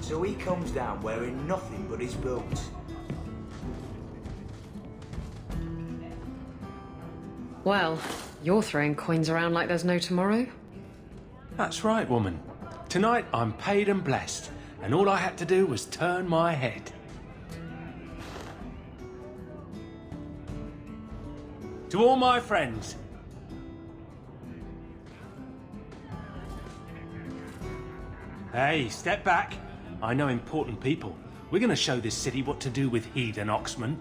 So he comes down wearing nothing but his boots. Well, you're throwing coins around like there's no tomorrow. That's right, woman. Tonight I'm paid and blessed, and all I had to do was turn my head. To all my friends. Hey, step back. I know important people. We're gonna show this city what to do with heathen oxmen.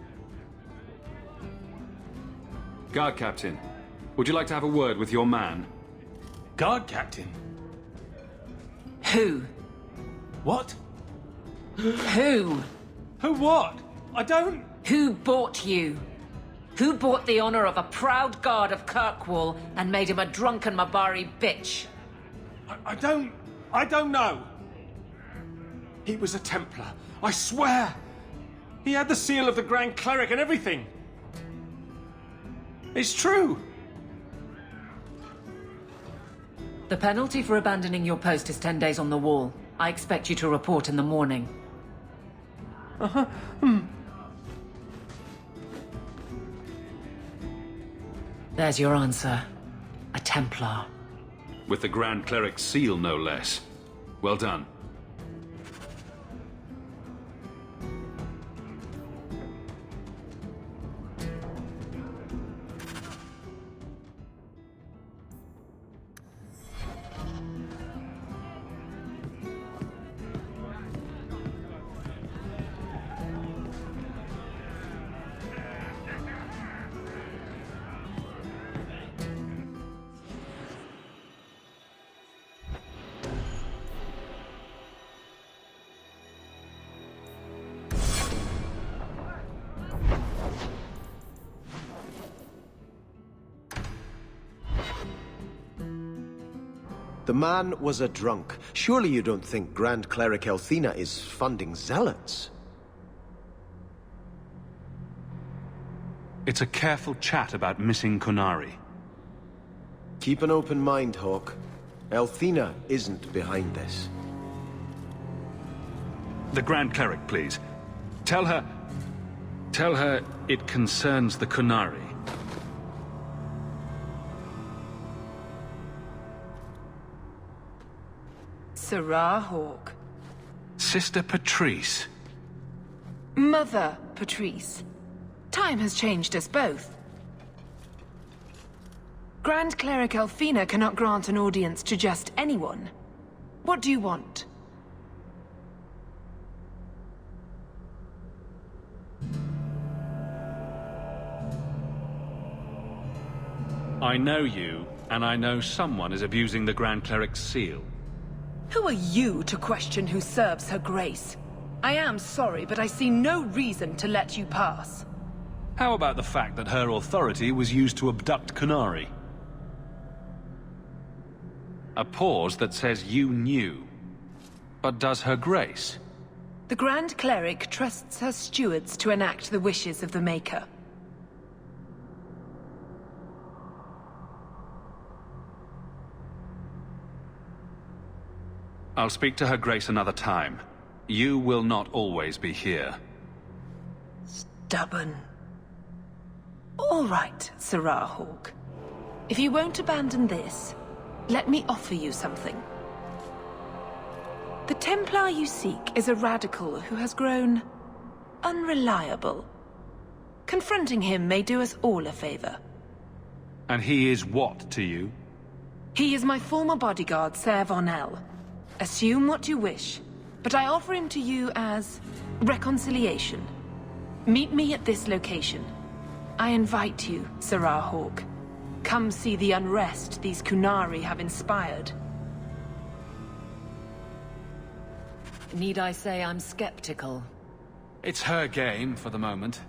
Guard Captain, would you like to have a word with your man? Guard captain? Who? What? Who? Who what? I don't... Who bought you? Who bought the honor of a proud guard of Kirkwoll and made him a drunken Mabari bitch? I don't know. He was a Templar, I swear. He had the seal of the Grand Cleric and everything. It's true. The penalty for abandoning your post is 10 days on the wall. I expect you to report in the morning. There's your answer. A Templar. With the Grand Cleric's seal, no less. Well done. The man was a drunk. Surely you don't think Grand Cleric Elthina is funding zealots? It's a careful chat about missing Kunari. Keep an open mind, Hawk. Elthina isn't behind this. The Grand Cleric, please. Tell her it concerns the Kunari. Sirrah Hawk. Sister Patrice. Mother Patrice. Time has changed us both. Grand Cleric Elthina cannot grant an audience to just anyone. What do you want? I know you, and I know someone is abusing the Grand Cleric's seal. Who are you to question who serves her grace? I am sorry, but I see no reason to let you pass. How about the fact that her authority was used to abduct Kunari? A pause that says you knew. But does her grace? The Grand Cleric trusts her stewards to enact the wishes of the Maker. I'll speak to her grace another time. You will not always be here. Stubborn. All right, Sirrah Hawk. If you won't abandon this, let me offer you something. The Templar you seek is a radical who has grown unreliable. Confronting him may do us all a favor. And he is what to you? He is my former bodyguard, Ser Von L. Assume what you wish, but I offer him to you as reconciliation. Meet me at this location. I invite you, Sirrah Hawk. Come see the unrest these Kunari have inspired. Need I say I'm skeptical? It's her game for the moment.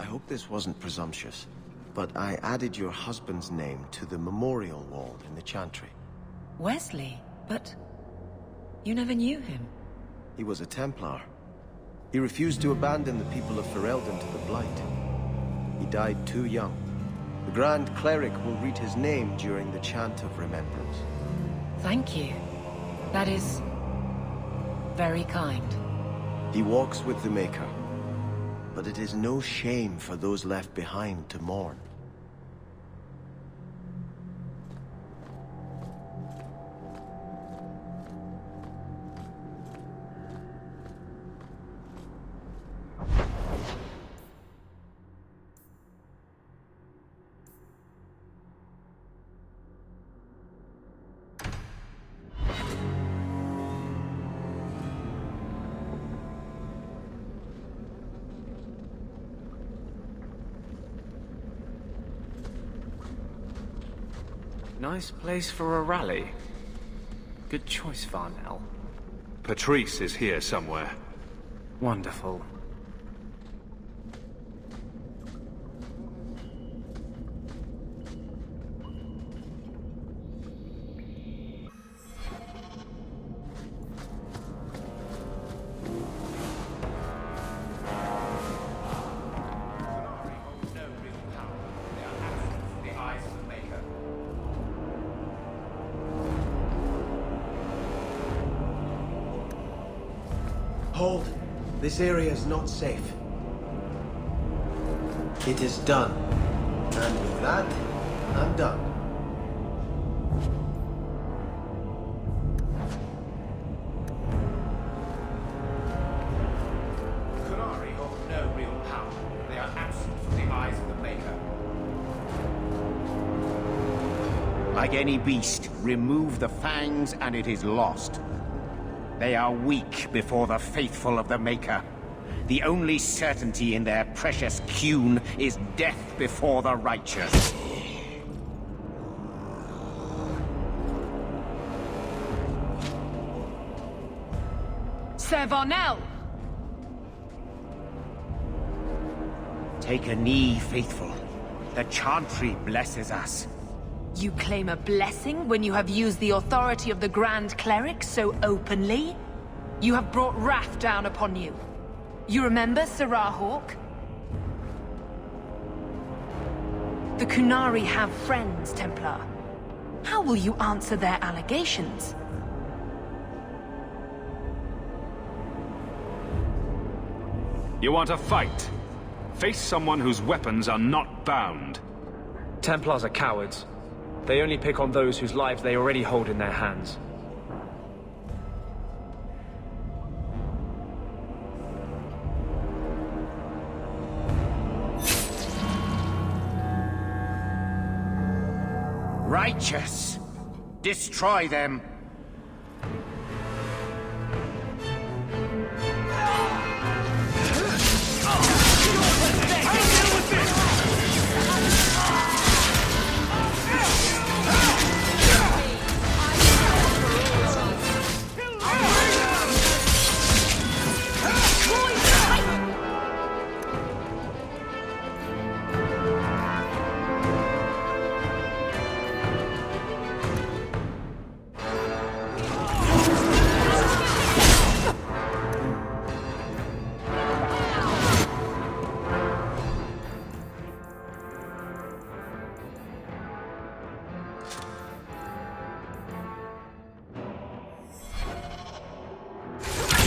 hope this wasn't presumptuous, but I added your husband's name to the memorial wall in the chantry. Wesley? But... you never knew him. He was a Templar. He refused to abandon the people of Ferelden to the Blight. He died too young. The Grand Cleric will read his name during the Chant of Remembrance. Thank you. That is... very kind. He walks with the Maker. But it is no shame for those left behind to mourn. Nice place for a rally. Good choice, Varnell. Patrice is here somewhere. Wonderful. Hold. This area is not safe. It is done. And with that, I'm done. Kunari hold no real power. They are absent from the eyes of the Maker. Like any beast, remove the fangs and it is lost. They are weak before the faithful of the Maker. The only certainty in their precious Qun is death before the righteous. Sir Varnell! Take a knee, faithful. The Chantry blesses us. You claim a blessing when you have used the authority of the Grand Cleric so openly? You have brought wrath down upon you. You remember Sirrah Hawk? The Kunari have friends, Templar. How will you answer their allegations? You want a fight? Face someone whose weapons are not bound. Templars are cowards. They only pick on those whose lives they already hold in their hands. Righteous! Destroy them!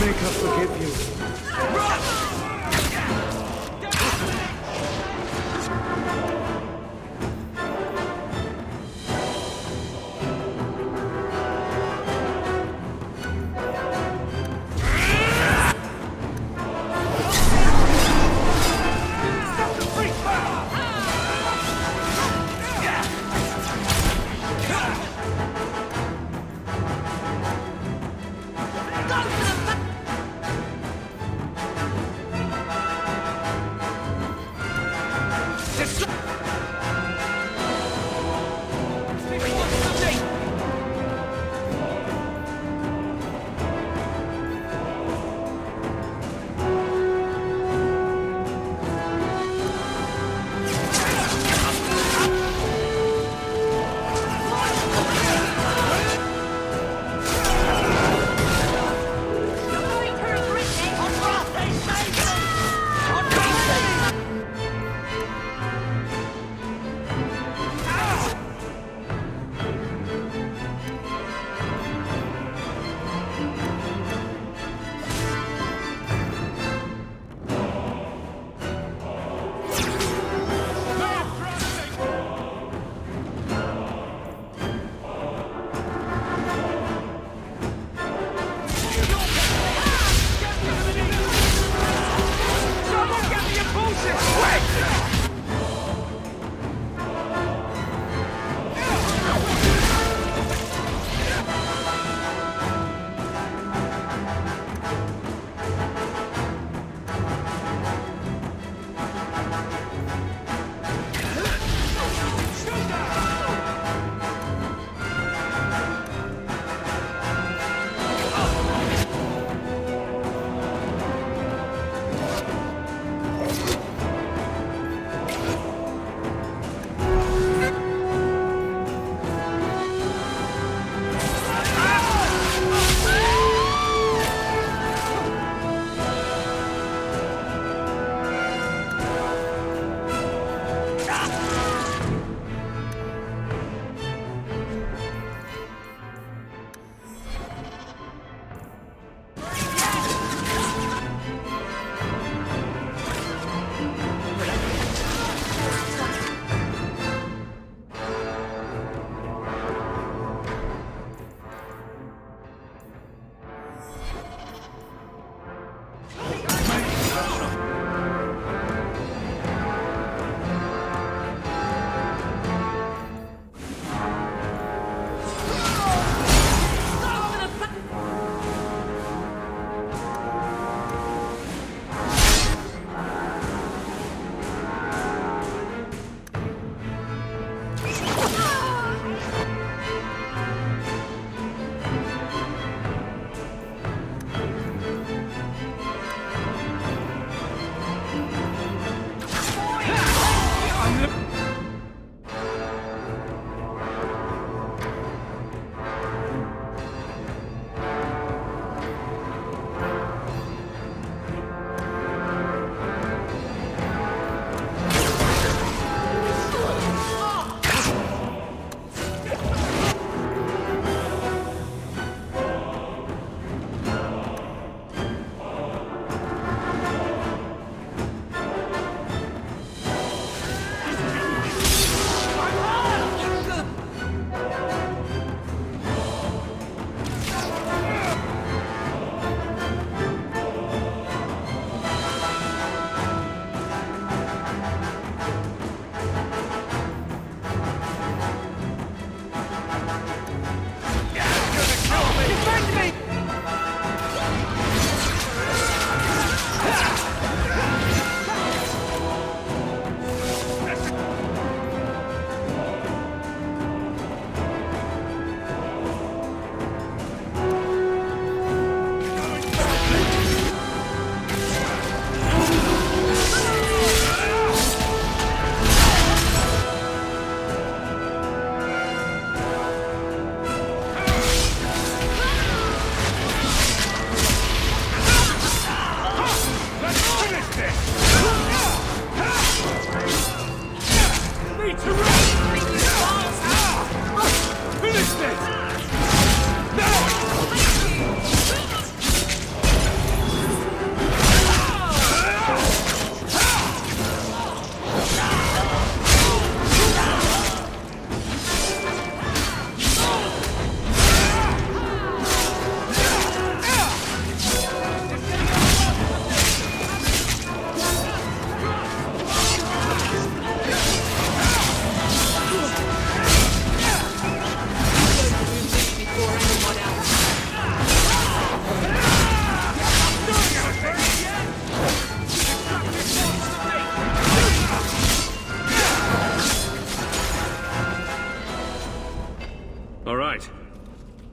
Make her forgive you.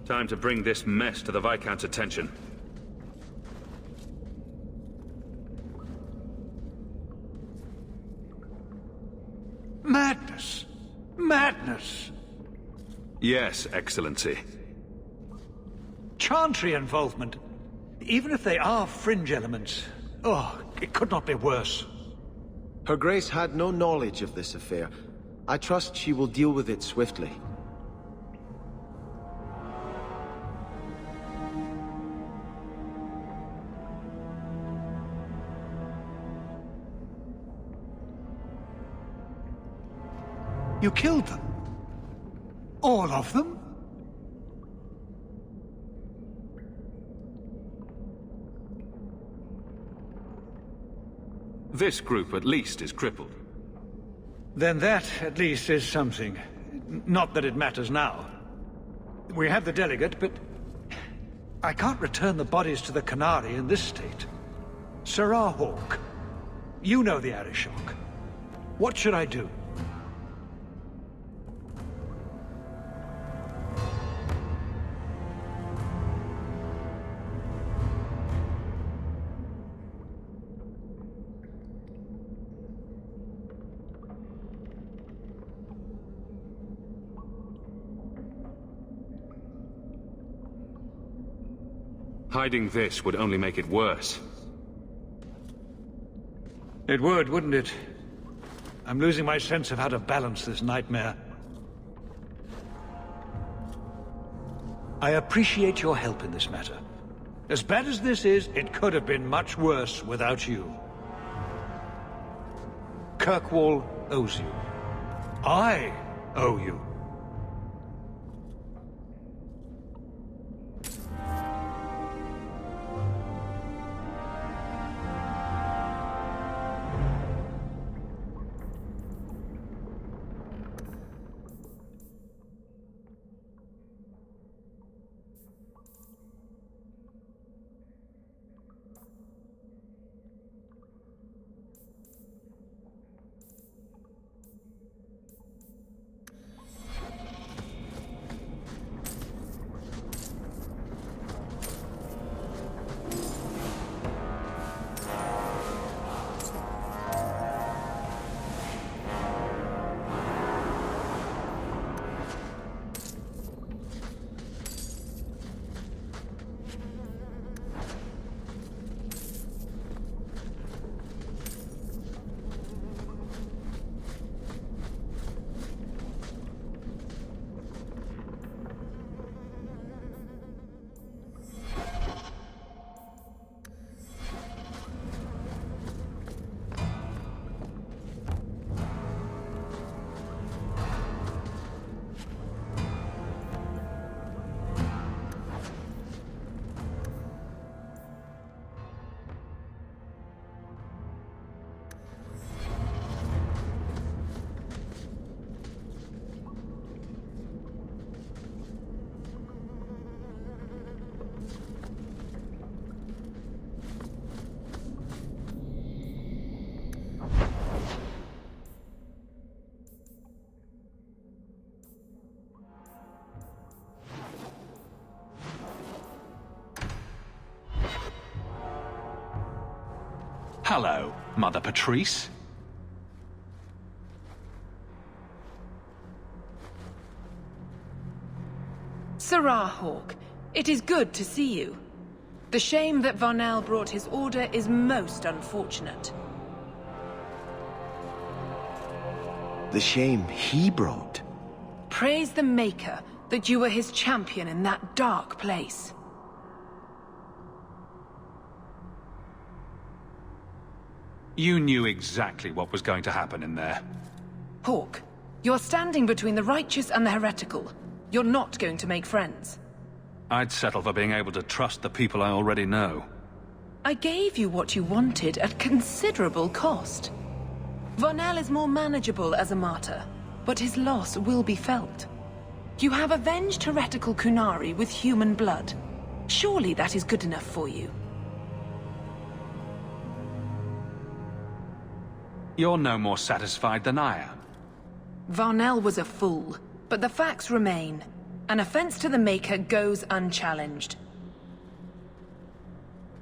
Time to bring this mess to the Viscount's attention. Madness! Madness! Yes, Excellency. Chantry involvement. Even if they are fringe elements. Oh, it could not be worse. Her Grace had no knowledge of this affair. I trust she will deal with it swiftly. You killed them? All of them? This group, at least, is crippled. Then that, at least, is something. Not that it matters now. We have the delegate, but I can't return the bodies to the Canary in this state. Sirrah Hawk, you know the Arishok. What should I do? Hiding this would only make it worse. It would, wouldn't it? I'm losing my sense of how to balance this nightmare. I appreciate your help in this matter. As bad as this is, it could have been much worse without you. Kirkwall owes you. I owe you. Hello, Mother Patrice. Sirrah Hawk, it is good to see you. The shame that Varnell brought his order is most unfortunate. The shame he brought? Praise the Maker that you were his champion in that dark place. You knew exactly what was going to happen in there. Hawk, you're standing between the righteous and the heretical. You're not going to make friends. I'd settle for being able to trust the people I already know. I gave you what you wanted at considerable cost. Varnell is more manageable as a martyr, but his loss will be felt. You have avenged heretical Kunari with human blood. Surely that is good enough for you. You're no more satisfied than I am. Varnell was a fool, but the facts remain. An offense to the Maker goes unchallenged.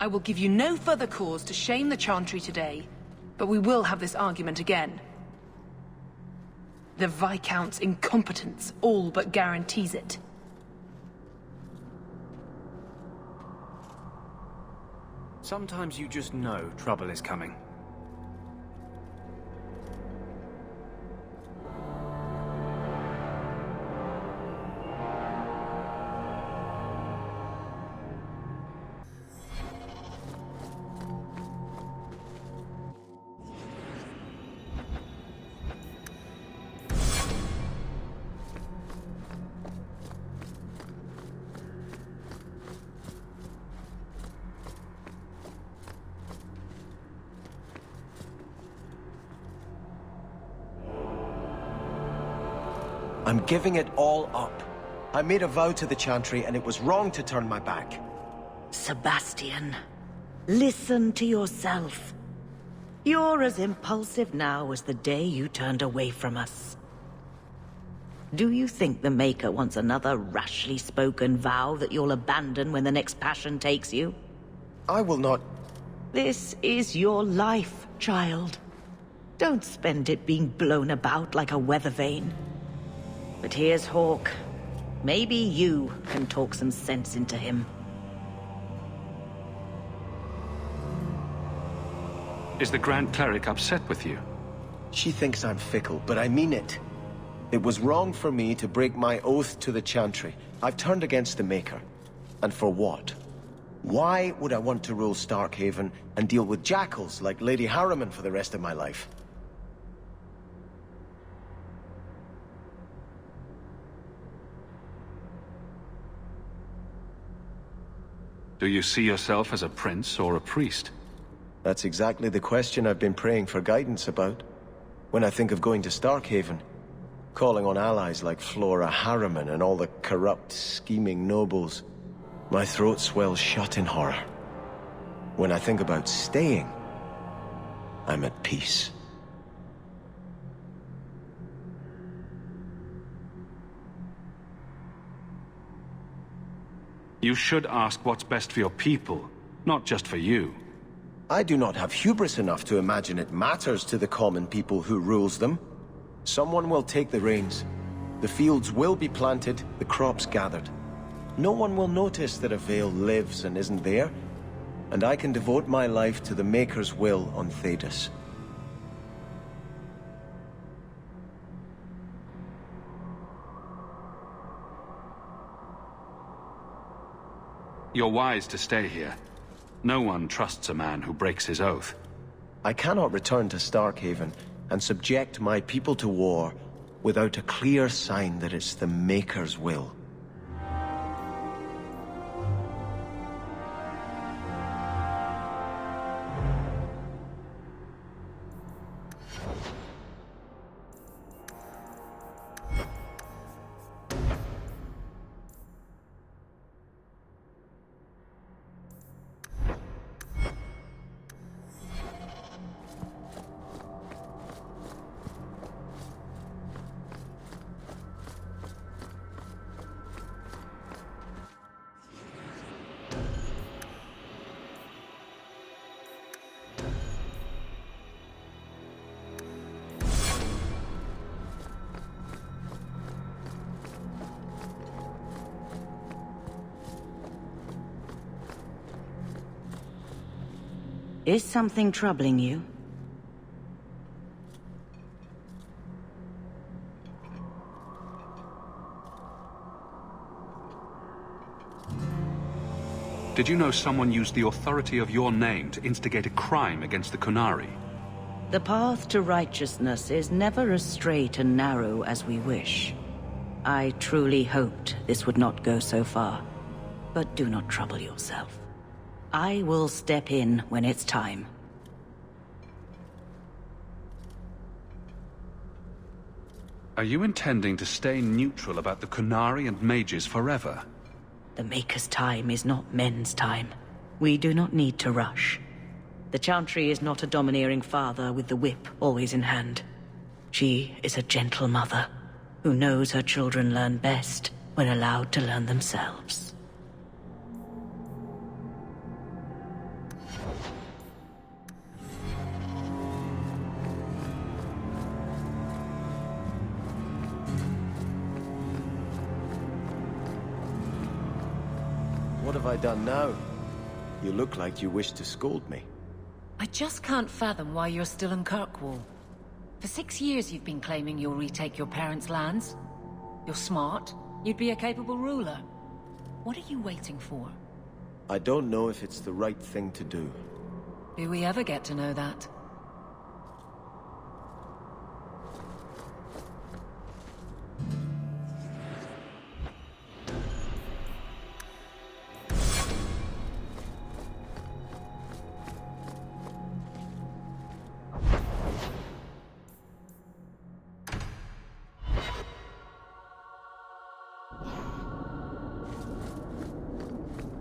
I will give you no further cause to shame the Chantry today, but we will have this argument again. The Viscount's incompetence all but guarantees it. Sometimes you just know trouble is coming. I'm giving it all up. I made a vow to the Chantry, and it was wrong to turn my back. Sebastian, listen to yourself. You're as impulsive now as the day you turned away from us. Do you think the Maker wants another rashly spoken vow that you'll abandon when the next passion takes you? I will not... This is your life, child. Don't spend it being blown about like a weather vane. But here's Hawk. Maybe you can talk some sense into him. Is the Grand Cleric upset with you? She thinks I'm fickle, but I mean it. It was wrong for me to break my oath to the Chantry. I've turned against the Maker. And for what? Why would I want to rule Starkhaven and deal with jackals like Lady Harriman for the rest of my life? Do you see yourself as a prince or a priest? That's exactly the question I've been praying for guidance about. When I think of going to Starkhaven, calling on allies like Flora Harriman and all the corrupt, scheming nobles, my throat swells shut in horror. When I think about staying, I'm at peace. You should ask what's best for your people, not just for you. I do not have hubris enough to imagine it matters to the common people who rules them. Someone will take the reins. The fields will be planted, the crops gathered. No one will notice that a Vale lives and isn't there, and I can devote my life to the Maker's will on Thedas. You're wise to stay here. No one trusts a man who breaks his oath. I cannot return to Starkhaven and subject my people to war without a clear sign that it's the Maker's will. Is something troubling you? Did you know someone used the authority of your name to instigate a crime against the Qunari? The path to righteousness is never as straight and narrow as we wish. I truly hoped this would not go so far. But do not trouble yourself. I will step in when it's time. Are you intending to stay neutral about the Qunari and mages forever? The Maker's time is not men's time. We do not need to rush. The Chantry is not a domineering father with the whip always in hand. She is a gentle mother who knows her children learn best when allowed to learn themselves. What have I done now? You look like you wish to scold me. I just can't fathom why you're still in Kirkwall. For 6 years you've been claiming you'll retake your parents' lands. You're smart. You'd be a capable ruler. What are you waiting for? I don't know if it's the right thing to do. Do we ever get to know that?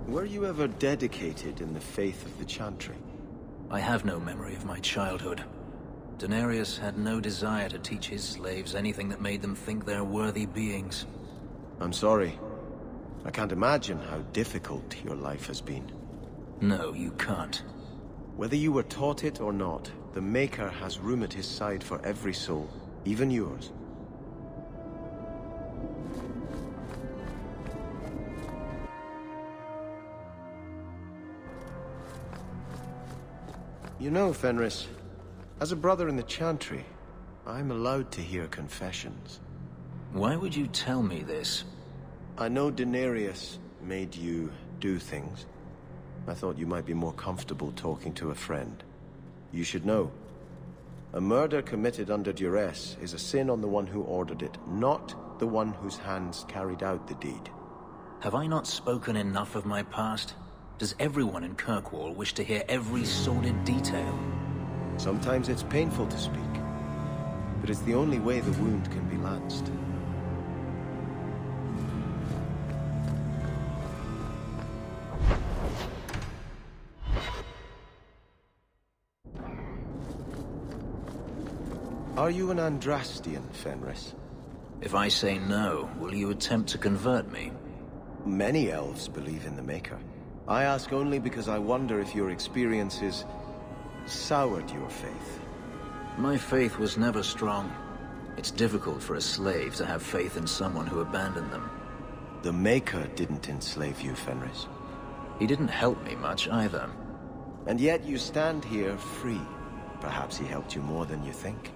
Were you ever dedicated in the faith of the Chantry? I have no memory of my childhood. Daenerys had no desire to teach his slaves anything that made them think they're worthy beings. I'm sorry. I can't imagine how difficult your life has been. No, you can't. Whether you were taught it or not, the Maker has room at his side for every soul, even yours. You know, Fenris, as a brother in the Chantry, I'm allowed to hear confessions. Why would you tell me this? I know Daenerys made you do things. I thought you might be more comfortable talking to a friend. You should know. A murder committed under duress is a sin on the one who ordered it, not the one whose hands carried out the deed. Have I not spoken enough of my past? Does everyone in Kirkwall wish to hear every sordid detail? Sometimes it's painful to speak, but it's the only way the wound can be lanced. Are you an Andrastian, Fenris? If I say no, will you attempt to convert me? Many elves believe in the Maker. I ask only because I wonder if your experiences soured your faith. My faith was never strong. It's difficult for a slave to have faith in someone who abandoned them. The Maker didn't enslave you, Fenris. He didn't help me much either. And yet you stand here free. Perhaps he helped you more than you think.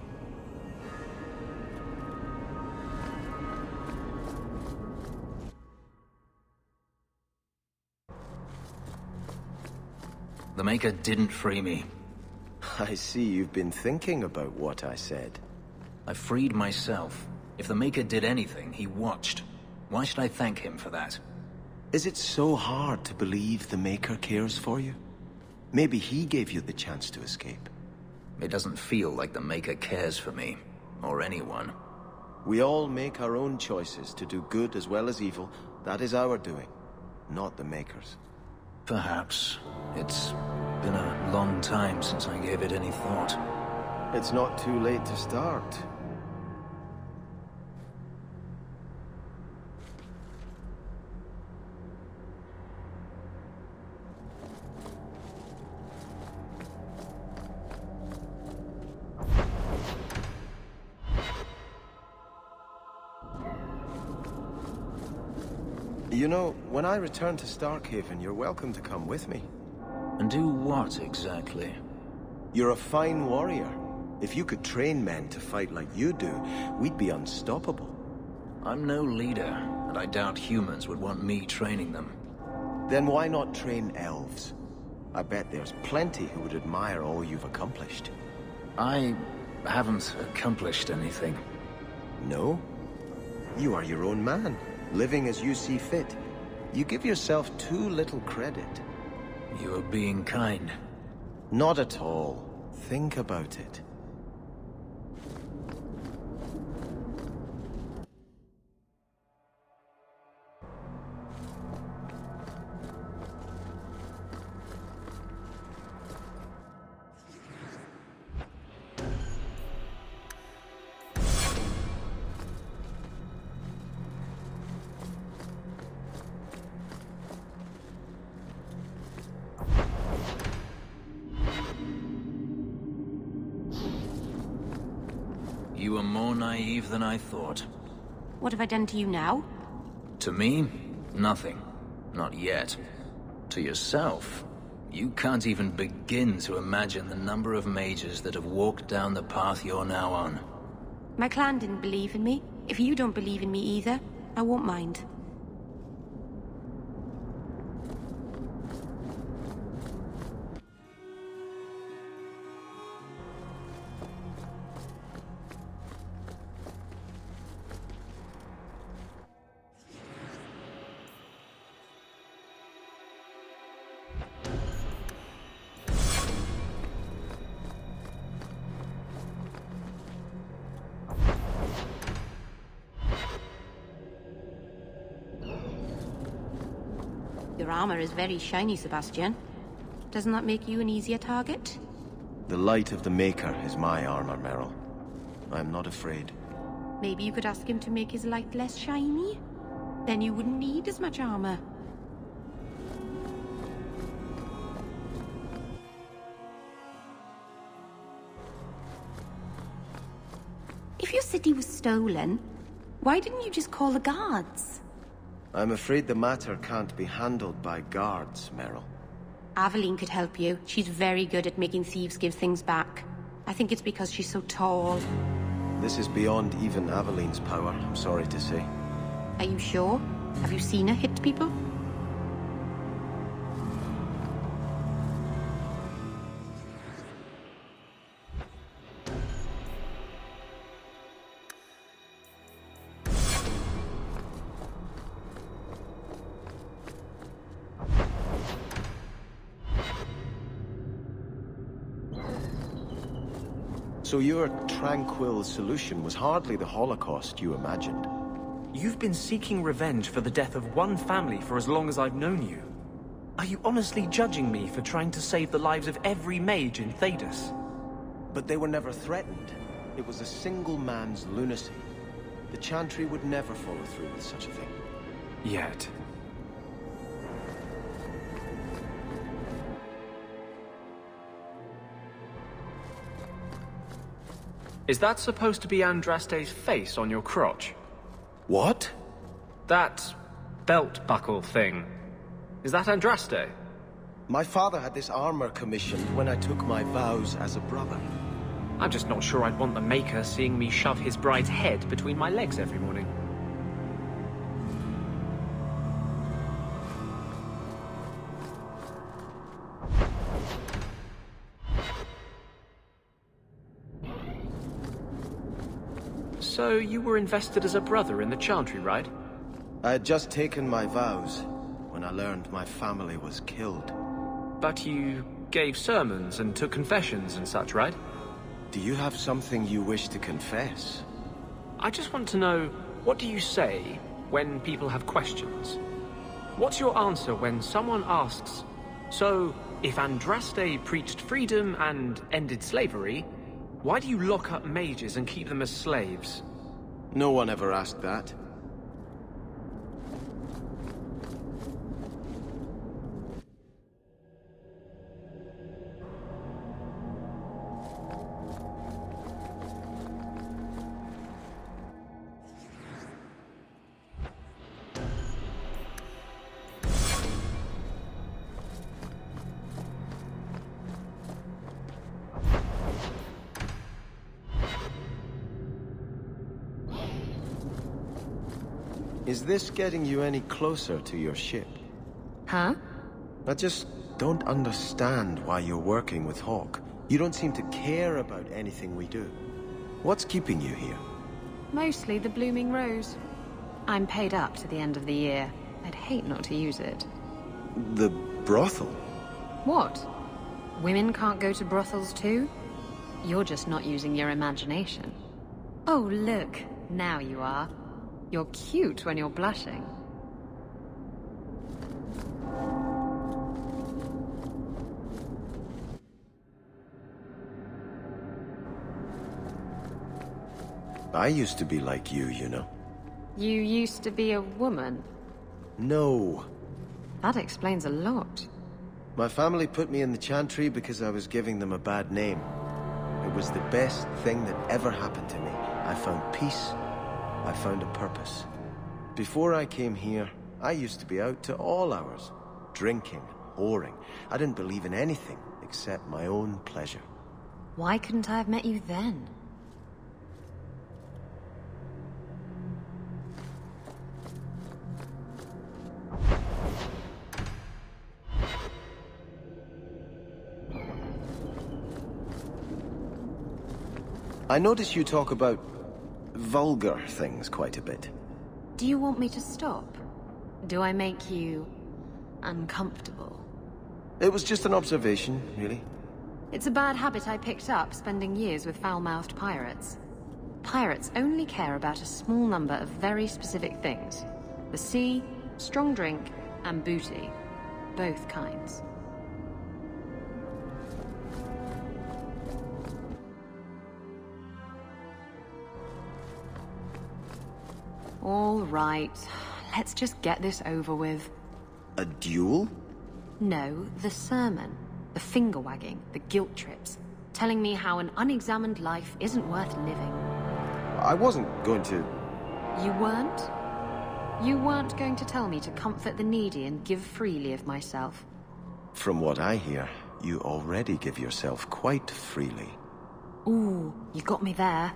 The Maker didn't free me. I see you've been thinking about what I said. I freed myself. If the Maker did anything, he watched. Why should I thank him for that? Is it so hard to believe the Maker cares for you? Maybe he gave you the chance to escape. It doesn't feel like the Maker cares for me, or anyone. We all make our own choices to do good as well as evil. That is our doing, not the Maker's. Perhaps. It's been a long time since I gave it any thought. It's not too late to start. You know, when I return to Starkhaven, you're welcome to come with me. And do what, exactly? You're a fine warrior. If you could train men to fight like you do, we'd be unstoppable. I'm no leader, and I doubt humans would want me training them. Then why not train elves? I bet there's plenty who would admire all you've accomplished. I haven't accomplished anything. No? You are your own man, living as you see fit. You give yourself too little credit. You are being kind. Not at all. Think about it. You are more naive than I thought. What have I done to you now? To me, nothing. Not yet. To yourself, you can't even begin to imagine the number of mages that have walked down the path you're now on. My clan didn't believe in me. If you don't believe in me either, I won't mind. Your armor is very shiny, Sebastian. Doesn't that make you an easier target? The light of the Maker is my armor, Meryl. I'm not afraid. Maybe you could ask him to make his light less shiny? Then you wouldn't need as much armor. If your city was stolen, why didn't you just call the guards? I'm afraid the matter can't be handled by guards, Meryl. Aveline could help you. She's very good at making thieves give things back. I think it's because she's so tall. This is beyond even Aveline's power, I'm sorry to say. Are you sure? Have you seen her hit people? So your tranquil solution was hardly the Holocaust you imagined. You've been seeking revenge for the death of one family for as long as I've known you. Are you honestly judging me for trying to save the lives of every mage in Thedas? But they were never threatened. It was a single man's lunacy. The Chantry would never follow through with such a thing. Yet. Is that supposed to be Andraste's face on your crotch? What? That belt buckle thing. Is that Andraste? My father had this armor commissioned when I took my vows as a brother. I'm just not sure I'd want the Maker seeing me shove his bride's head between my legs every morning. So you were invested as a brother in the Chantry, right? I had just taken my vows when I learned my family was killed. But you gave sermons and took confessions and such, right? Do you have something you wish to confess? I just want to know, what do you say when people have questions? What's your answer when someone asks, so, if Andraste preached freedom and ended slavery, why do you lock up mages and keep them as slaves? No one ever asked that. Is this getting you any closer to your ship? Huh? I just don't understand why you're working with Hawk. You don't seem to care about anything we do. What's keeping you here? Mostly the blooming rose. I'm paid up to the end of the year. I'd hate not to use it. The brothel? What? Women can't go to brothels too? You're just not using your imagination. Oh, look. Now you are. You're cute when you're blushing. I used to be like you know. You used to be a woman? No. That explains a lot. My family put me in the chantry because I was giving them a bad name. It was the best thing that ever happened to me. I found peace. I found a purpose. Before I came here, I used to be out to all hours. Drinking, whoring. I didn't believe in anything except my own pleasure. Why couldn't I have met you then? I notice you talk about vulgar things quite a bit. Do you want me to stop? Do I make you uncomfortable? It was just an observation, really. It's a bad habit I picked up spending years with foul-mouthed pirates. Pirates only care about a small number of very specific things. The sea, strong drink, and booty. Both kinds. All right. Let's just get this over with. A duel? No, the sermon. The finger-wagging, the guilt trips. Telling me how an unexamined life isn't worth living. I wasn't going to... You weren't? You weren't going to tell me to comfort the needy and give freely of myself. From what I hear, you already give yourself quite freely. Ooh, you got me there.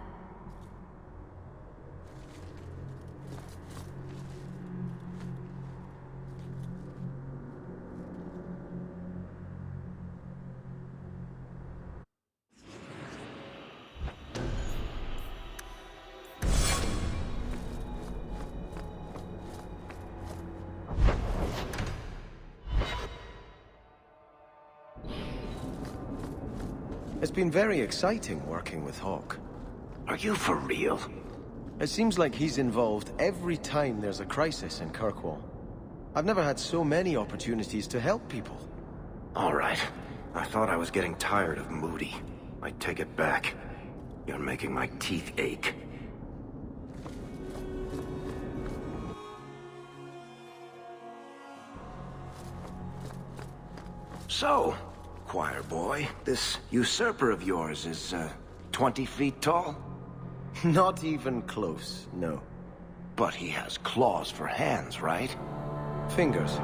It's been very exciting working with Hawk. Are you for real? It seems like he's involved every time there's a crisis in Kirkwall. I've never had so many opportunities to help people. All right. I thought I was getting tired of Moody. I take it back. You're making my teeth ache. So, choir boy, this usurper of yours is, 20 feet tall? Not even close, no. But he has claws for hands, right? Fingers.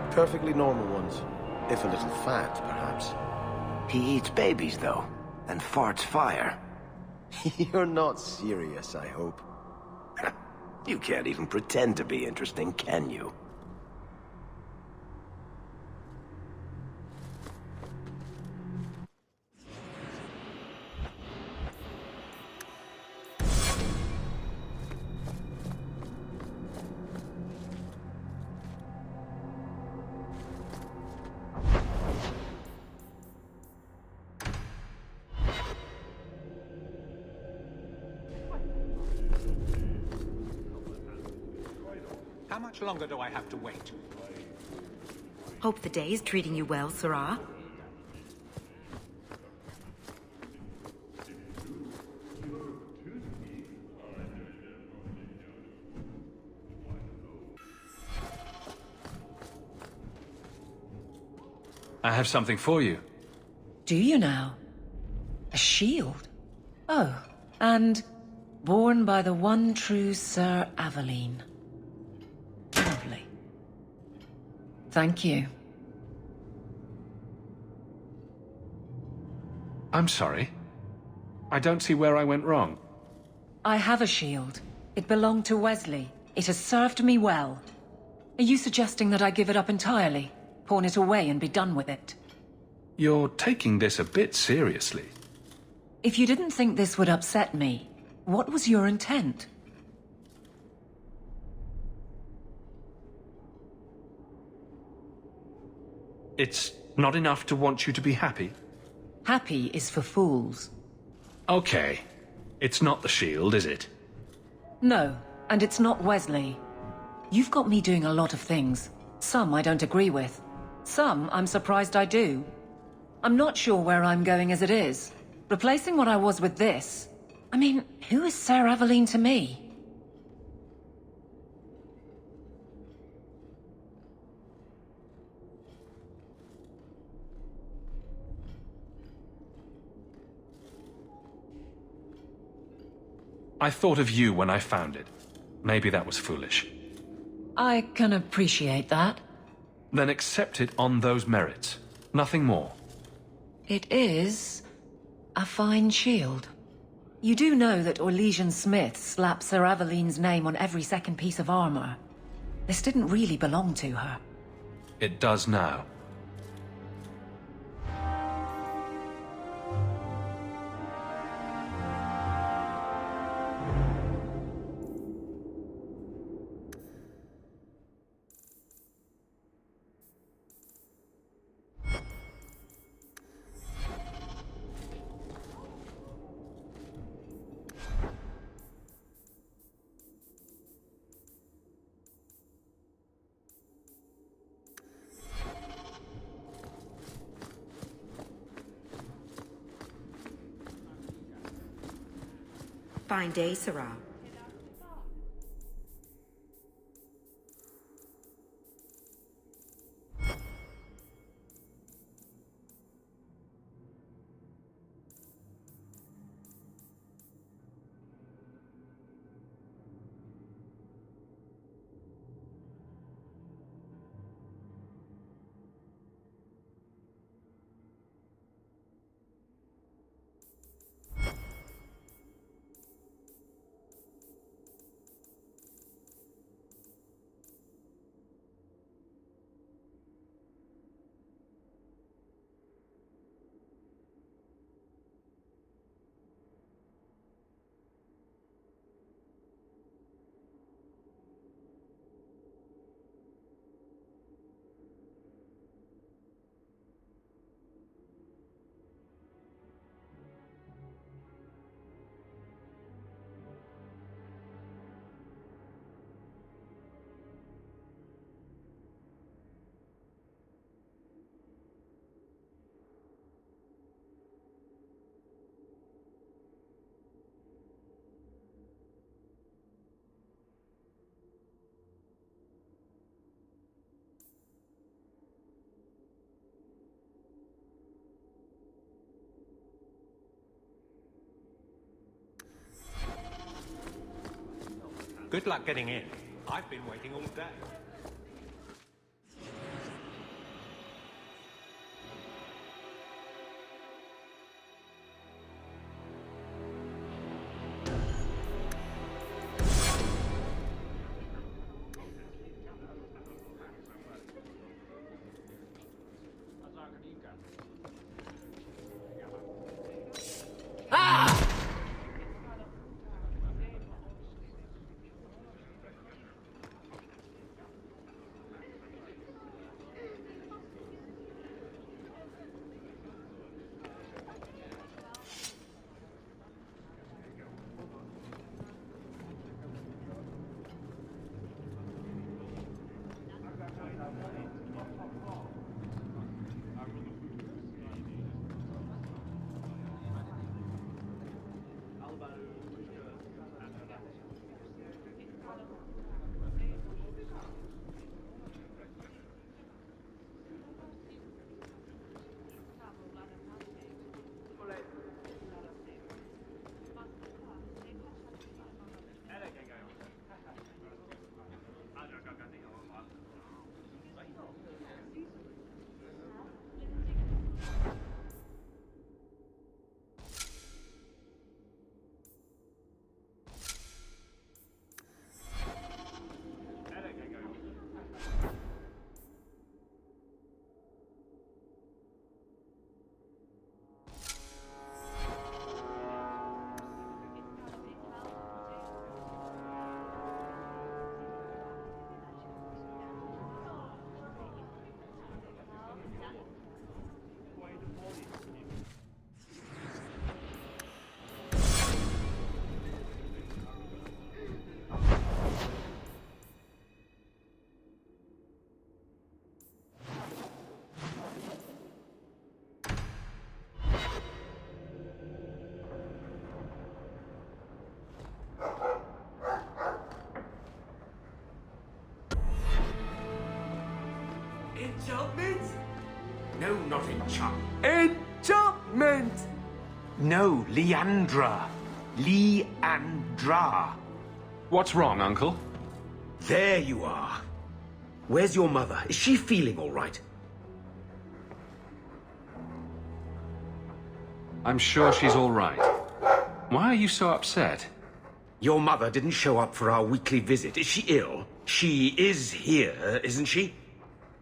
Perfectly normal ones. If a little fat, perhaps. He eats babies, though, and farts fire. You're not serious, I hope. You can't even pretend to be interesting, can you? How much longer do I have to wait? Hope the day is treating you well, Sirrah. I have something for you. Do you now? A shield? Oh, and borne by the one true Sir Aveline. Lovely. Thank you. I'm sorry. I don't see where I went wrong. I have a shield. It belonged to Wesley. It has served me well. Are you suggesting that I give it up entirely? Pawn it away and be done with it? You're taking this a bit seriously. If you didn't think this would upset me, what was your intent? It's not enough to want you to be happy? Happy is for fools. Okay. It's not the shield, is it? No, and it's not Wesley. You've got me doing a lot of things. Some I don't agree with. Some I'm surprised I do. I'm not sure where I'm going as it is. Replacing what I was with this... I mean, who is Sir Aveline to me? I thought of you when I found it. Maybe that was foolish. I can appreciate that. Then accept it on those merits. Nothing more. It is... a fine shield. You do know that Orlesian Smith slapped Sir Aveline's name on every second piece of armor. This didn't really belong to her. It does now. Fine day, Sarah. Good luck getting in. I've been waiting all day. Enchantment? No, not enchantment. Enchantment! No, Leandra. Leandra. What's wrong, Uncle? There you are. Where's your mother? Is she feeling all right? I'm sure she's all right. Why are you so upset? Your mother didn't show up for our weekly visit. Is she ill? She is here, isn't she?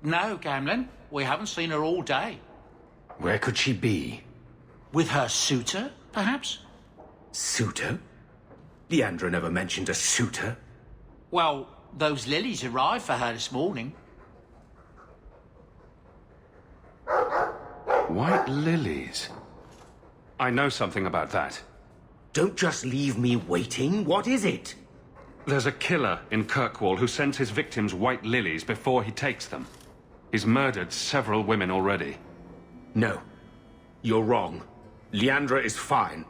No, Gamlin. We haven't seen her all day. Where could she be? With her suitor, perhaps? Suitor? Leandra never mentioned a suitor. Well, those lilies arrived for her this morning. White lilies? I know something about that. Don't just leave me waiting. What is it? There's a killer in Kirkwall who sends his victims white lilies before he takes them. He's murdered several women already. No. You're wrong. Leandra is fine.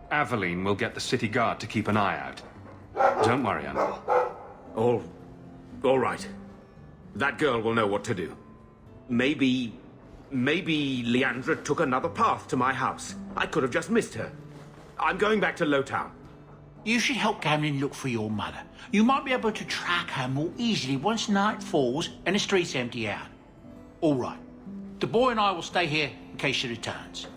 Aveline will get the city guard to keep an eye out. Don't worry, Uncle. All right. That girl will know what to do. Maybe Leandra took another path to my house. I could have just missed her. I'm going back to Lowtown. You should help Gamlin look for your mother. You might be able to track her more easily once night falls and the streets empty out. All right. The boy and I will stay here in case she returns.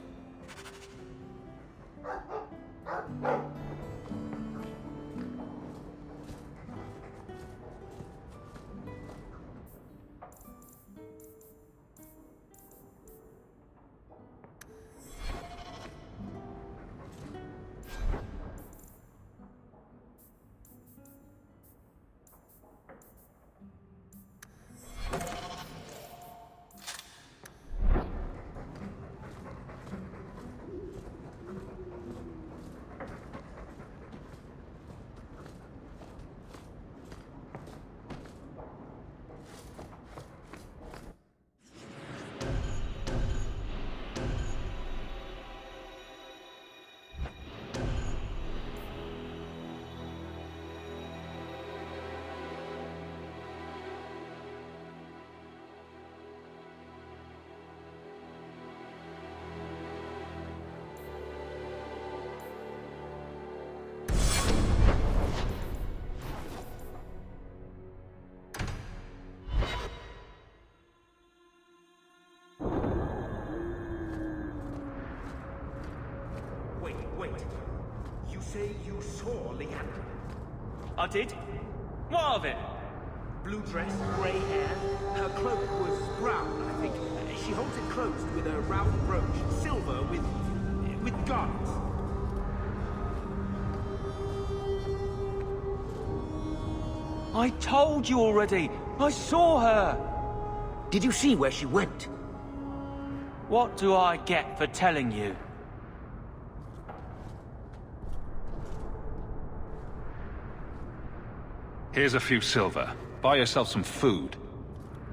Wait. You say you saw Leandra? I did. What of it? Blue dress, grey hair. Her cloak was brown, I think. She holds it closed with a round brooch, silver with garnets. I told you already. I saw her. Did you see where she went? What do I get for telling you? Here's a few silver. Buy yourself some food.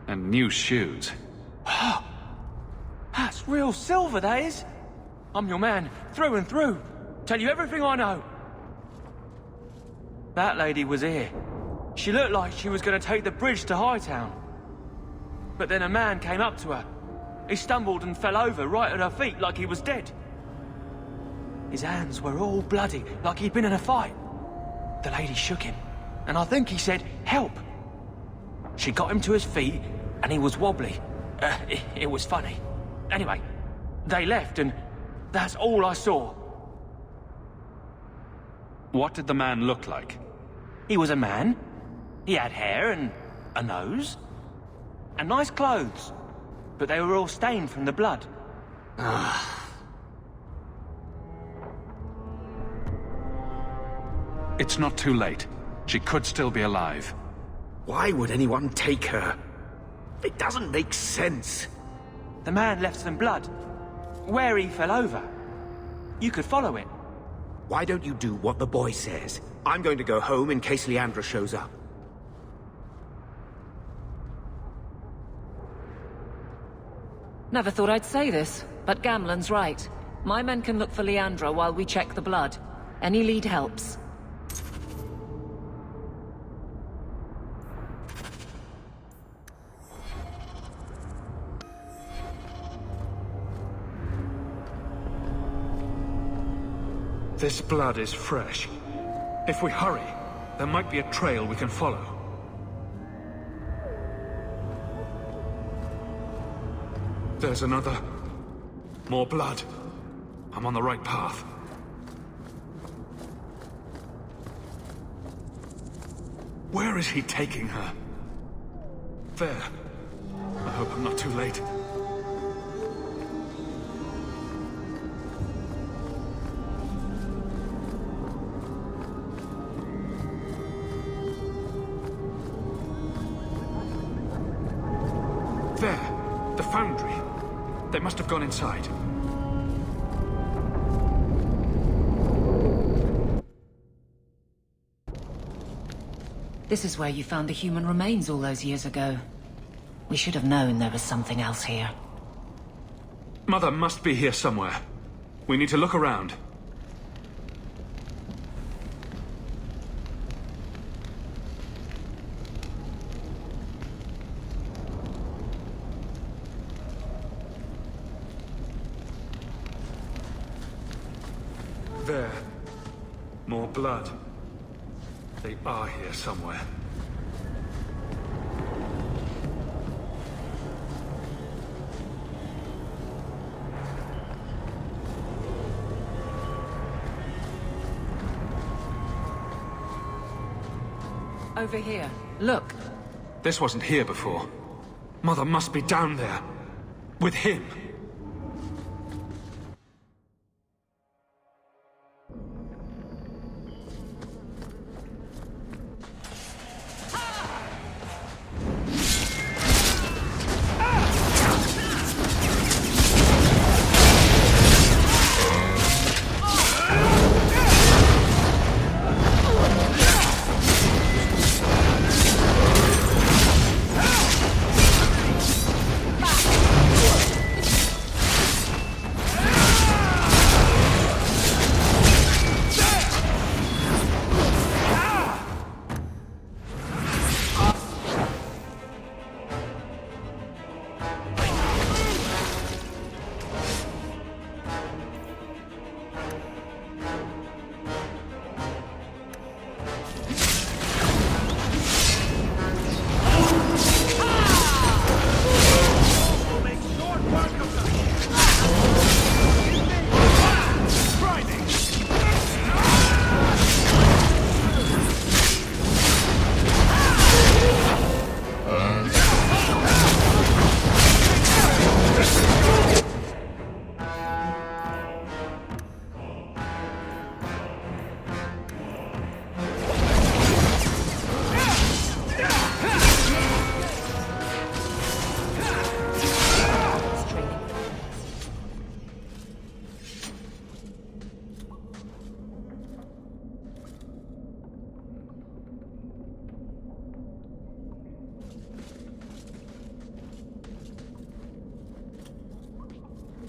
And new shoes. That's real silver, that is. I'm your man, through and through. Tell you everything I know. That lady was here. She looked like she was going to take the bridge to Hightown. But then a man came up to her. He stumbled and fell over right at her feet like he was dead. His hands were all bloody, like he'd been in a fight. The lady shook him, and I think he said, "Help." She got him to his feet, and he was wobbly. It was funny. Anyway, they left, and that's all I saw. What did the man look like? He was a man. He had hair and a nose. And nice clothes. But they were all stained from the blood. It's not too late. She could still be alive. Why would anyone take her? It doesn't make sense. The man left some blood. Where he fell over. You could follow it. Why don't you do what the boy says? I'm going to go home in case Leandra shows up. Never thought I'd say this, but Gamlen's right. My men can look for Leandra while we check the blood. Any lead helps. This blood is fresh. If we hurry, there might be a trail we can follow. There's another. More blood. I'm on the right path. Where is he taking her? There. I hope I'm not too late. There. The foundry. They must have gone inside. This is where you found the human remains all those years ago. We should have known there was something else here. Mother must be here somewhere. We need to look around. There. More blood. They are here somewhere. Over here. Look. This wasn't here before. Mother must be down there. With him.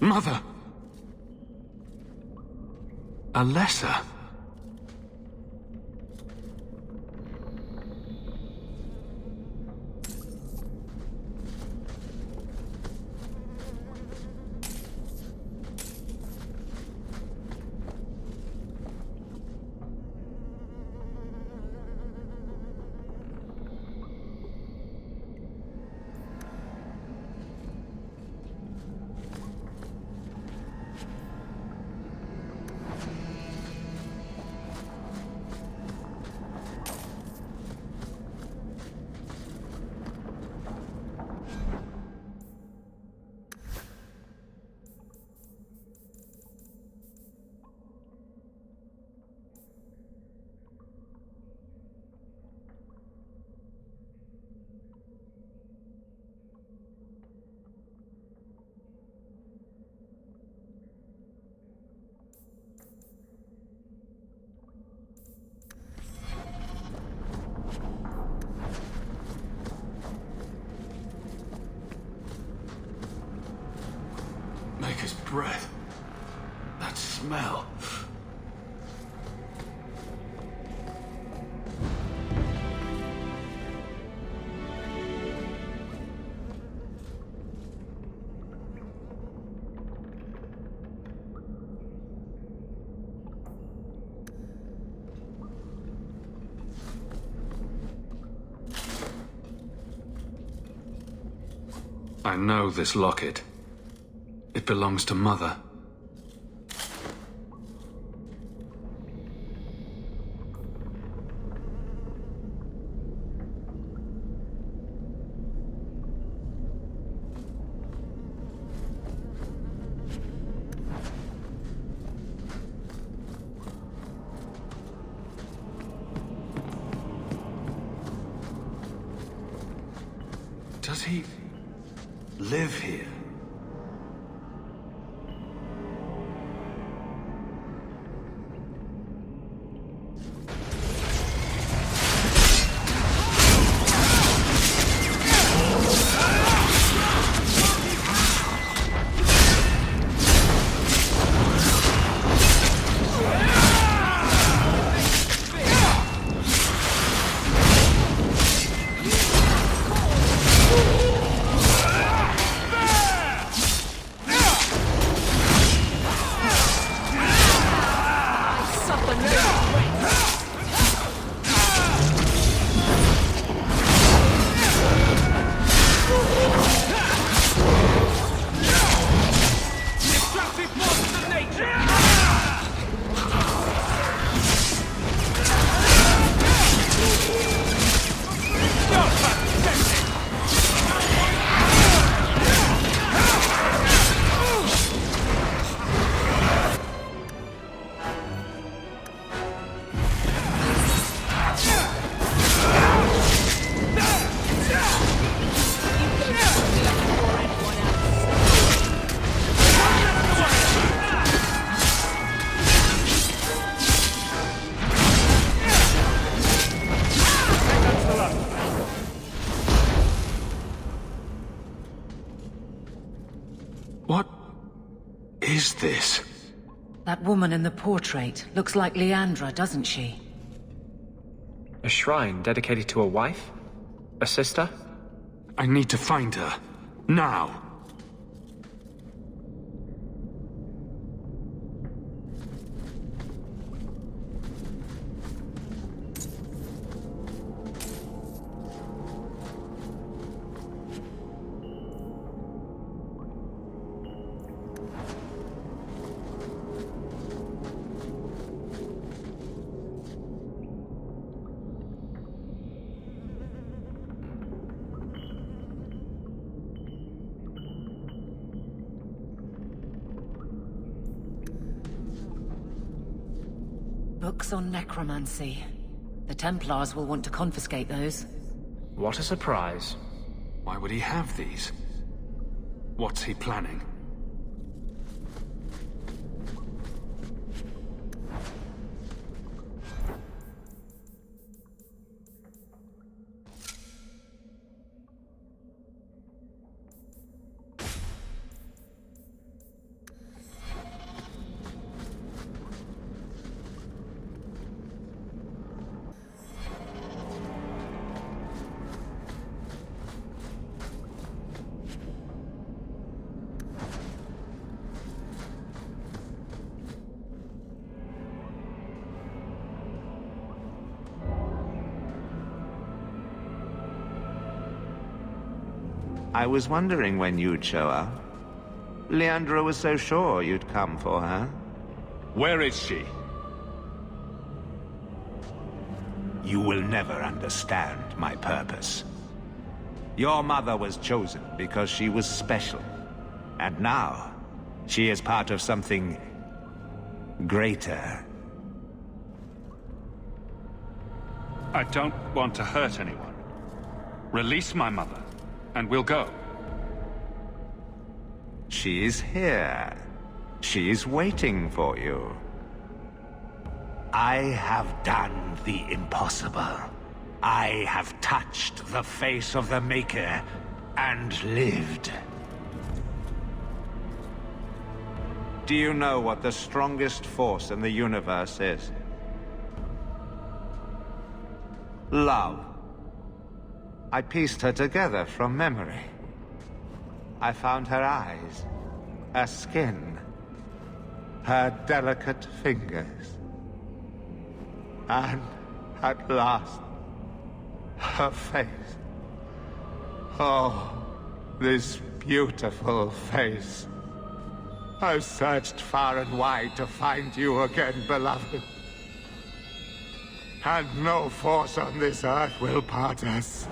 Mother! Alessa? Maker's breath. That smell. I know this locket. It belongs to Mother. Does he live here? What is this? That woman in the portrait looks like Leandra, doesn't she? A shrine dedicated to a wife? A sister? I need to find her. Now! Books on necromancy. The Templars will want to confiscate those. What a surprise. Why would he have these? What's he planning? I was wondering when you'd show up. Leandra was so sure you'd come for her. Where is she? You will never understand my purpose. Your mother was chosen because she was special. And now, she is part of something greater. I don't want to hurt anyone. Release my mother, and we'll go. She is here. She is waiting for you. I have done the impossible. I have touched the face of the Maker and lived. Do you know what the strongest force in the universe is? Love. I pieced her together from memory. I found her eyes, her skin, her delicate fingers. And at last, her face. Oh, this beautiful face. I've searched far and wide to find you again, beloved. And no force on this earth will part us.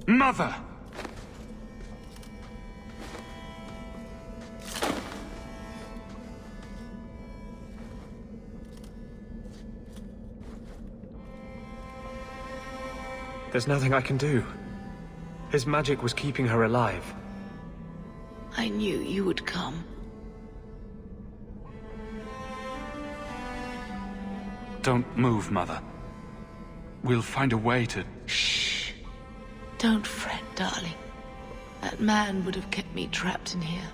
Mother! There's nothing I can do. His magic was keeping her alive. I knew you would come. Don't move, Mother. We'll find a way to... Shh. Don't fret, darling. That man would have kept me trapped in here.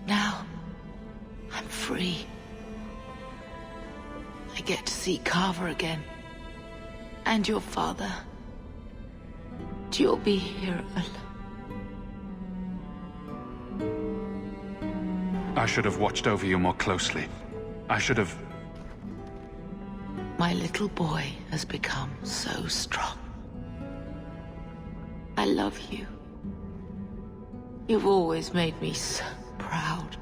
Now, I'm free. I get to see Carver again. And your father. You'll be here alone. I should have watched over you more closely. I should have... My little boy has become so strong. I love you. You've always made me so proud.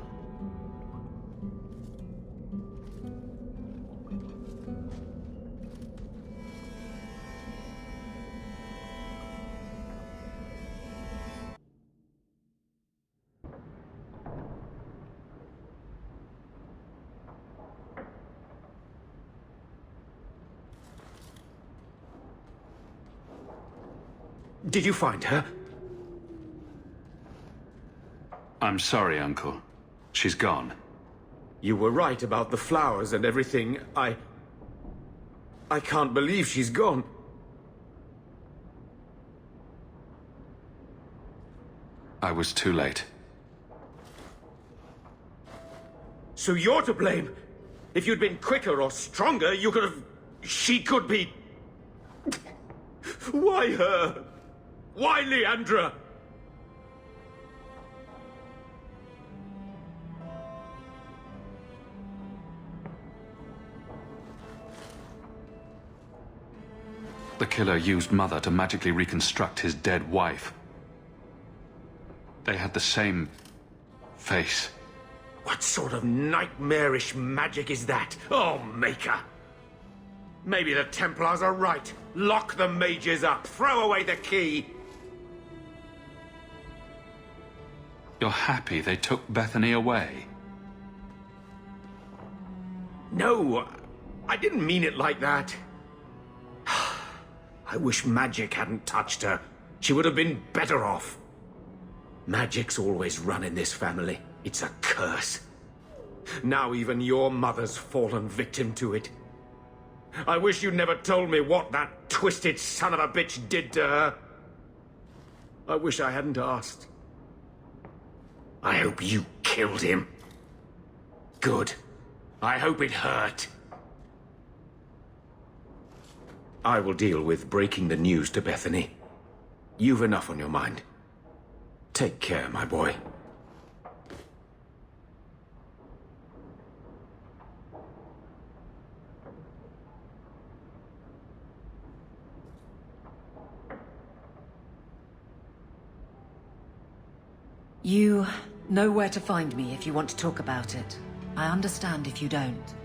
Did you find her? I'm sorry, Uncle. She's gone. You were right about the flowers and everything. I can't believe she's gone. I was too late. So you're to blame. If you'd been quicker or stronger, you could have... She could be... Why her? Why Leandra? The killer used Mother to magically reconstruct his dead wife. They had the same... face. What sort of nightmarish magic is that? Oh, Maker! Maybe the Templars are right. Lock the mages up. Throw away the key. You're happy they took Bethany away? No, I didn't mean it like that. I wish magic hadn't touched her. She would have been better off. Magic's always run in this family. It's a curse. Now even your mother's fallen victim to it. I wish you'd never told me what that twisted son of a bitch did to her. I wish I hadn't asked. I hope you killed him. Good. I hope it hurt. I will deal with breaking the news to Bethany. You've enough on your mind. Take care, my boy. You know where to find me if you want to talk about it. I understand if you don't.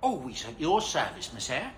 Always at your service, monsieur.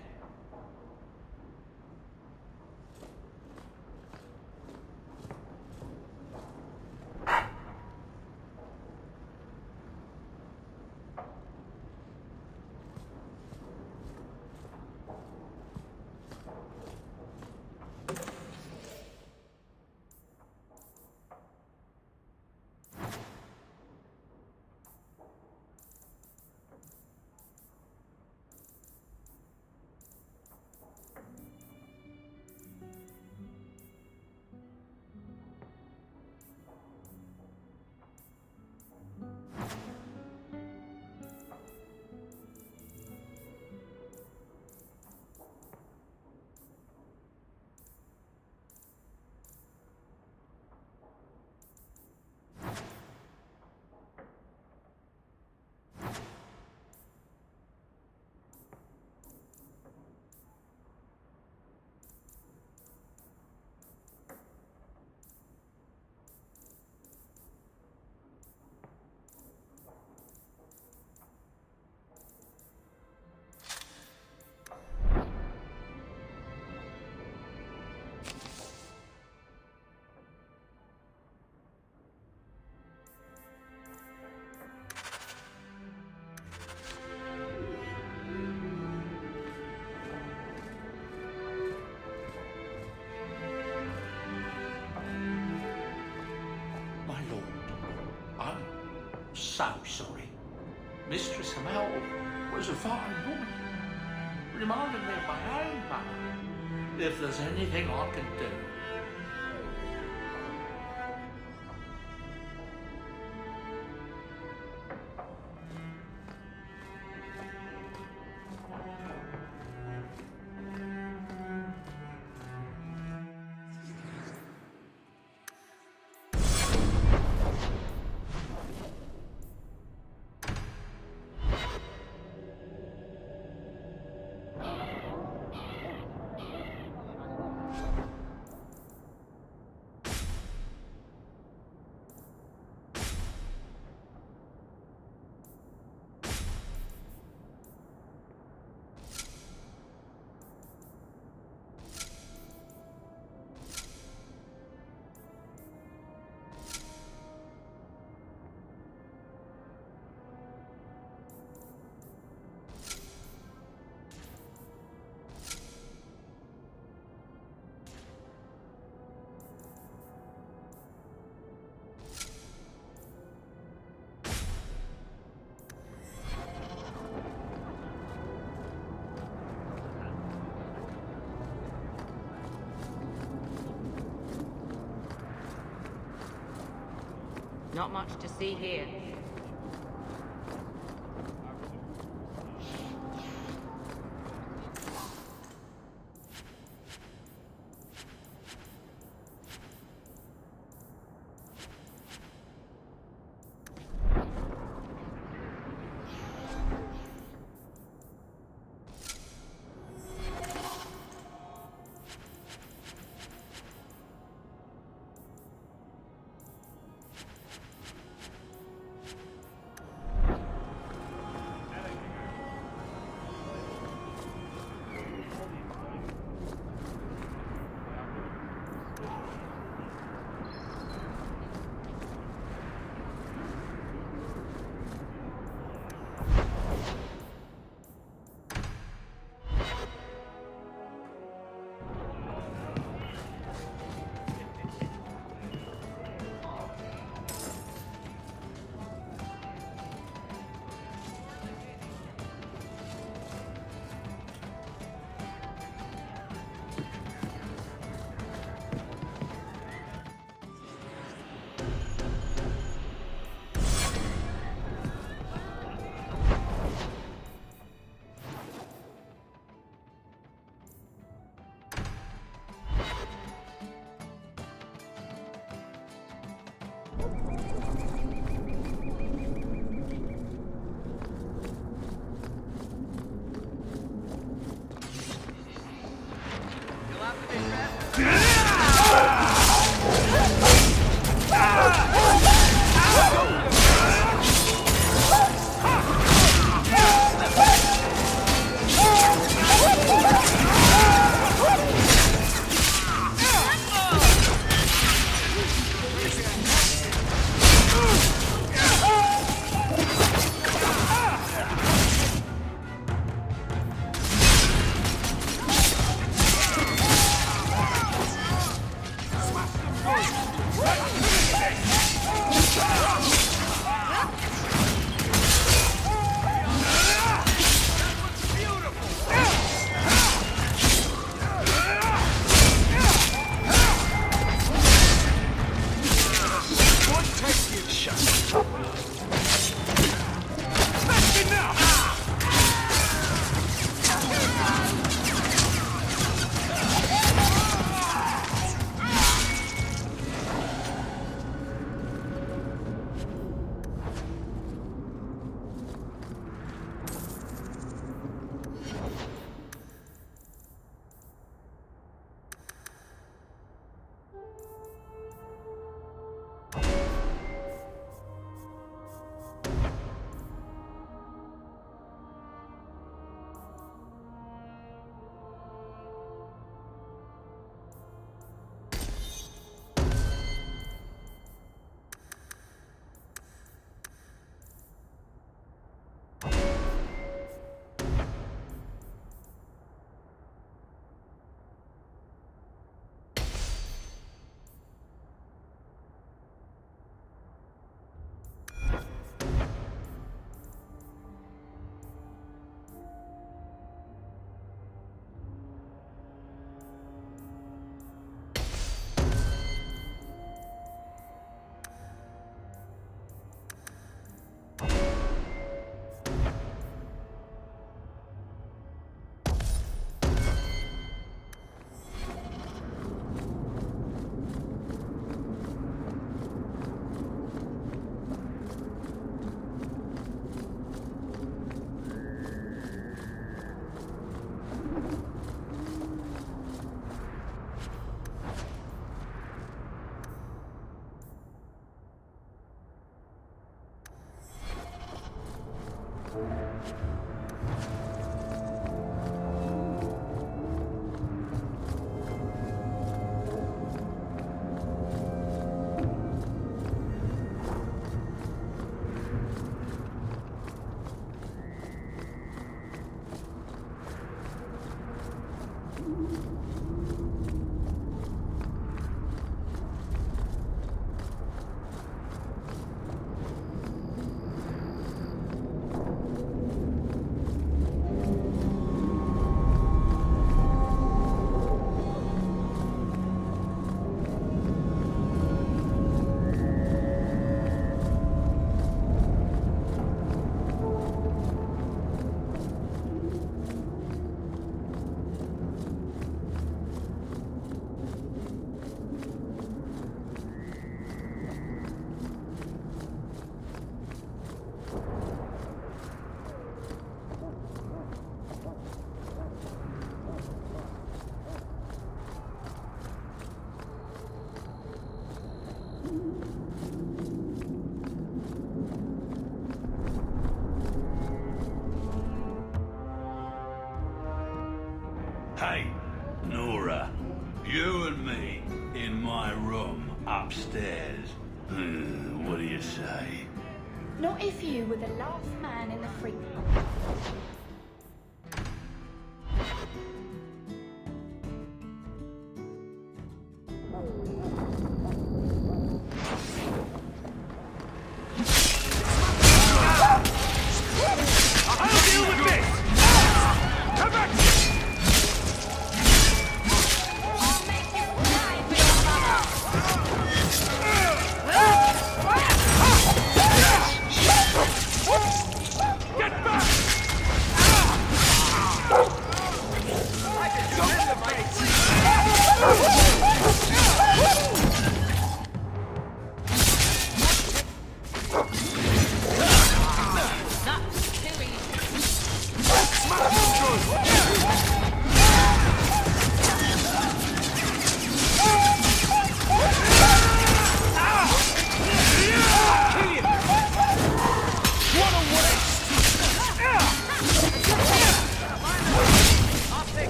So sorry. Mistress Hamel was a fine woman. Reminded me of my own mother. If there's anything I can do. Not much to see here. Hey, Nora, you and me in my room upstairs. What do you say? Not if you were the last man in the free.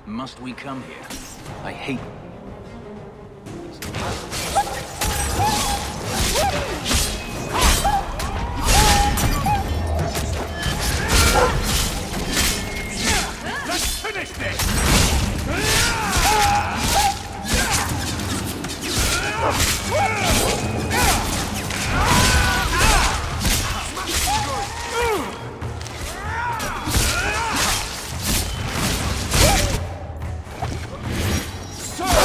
Must we come here? I hate... Let's finish this! Sir!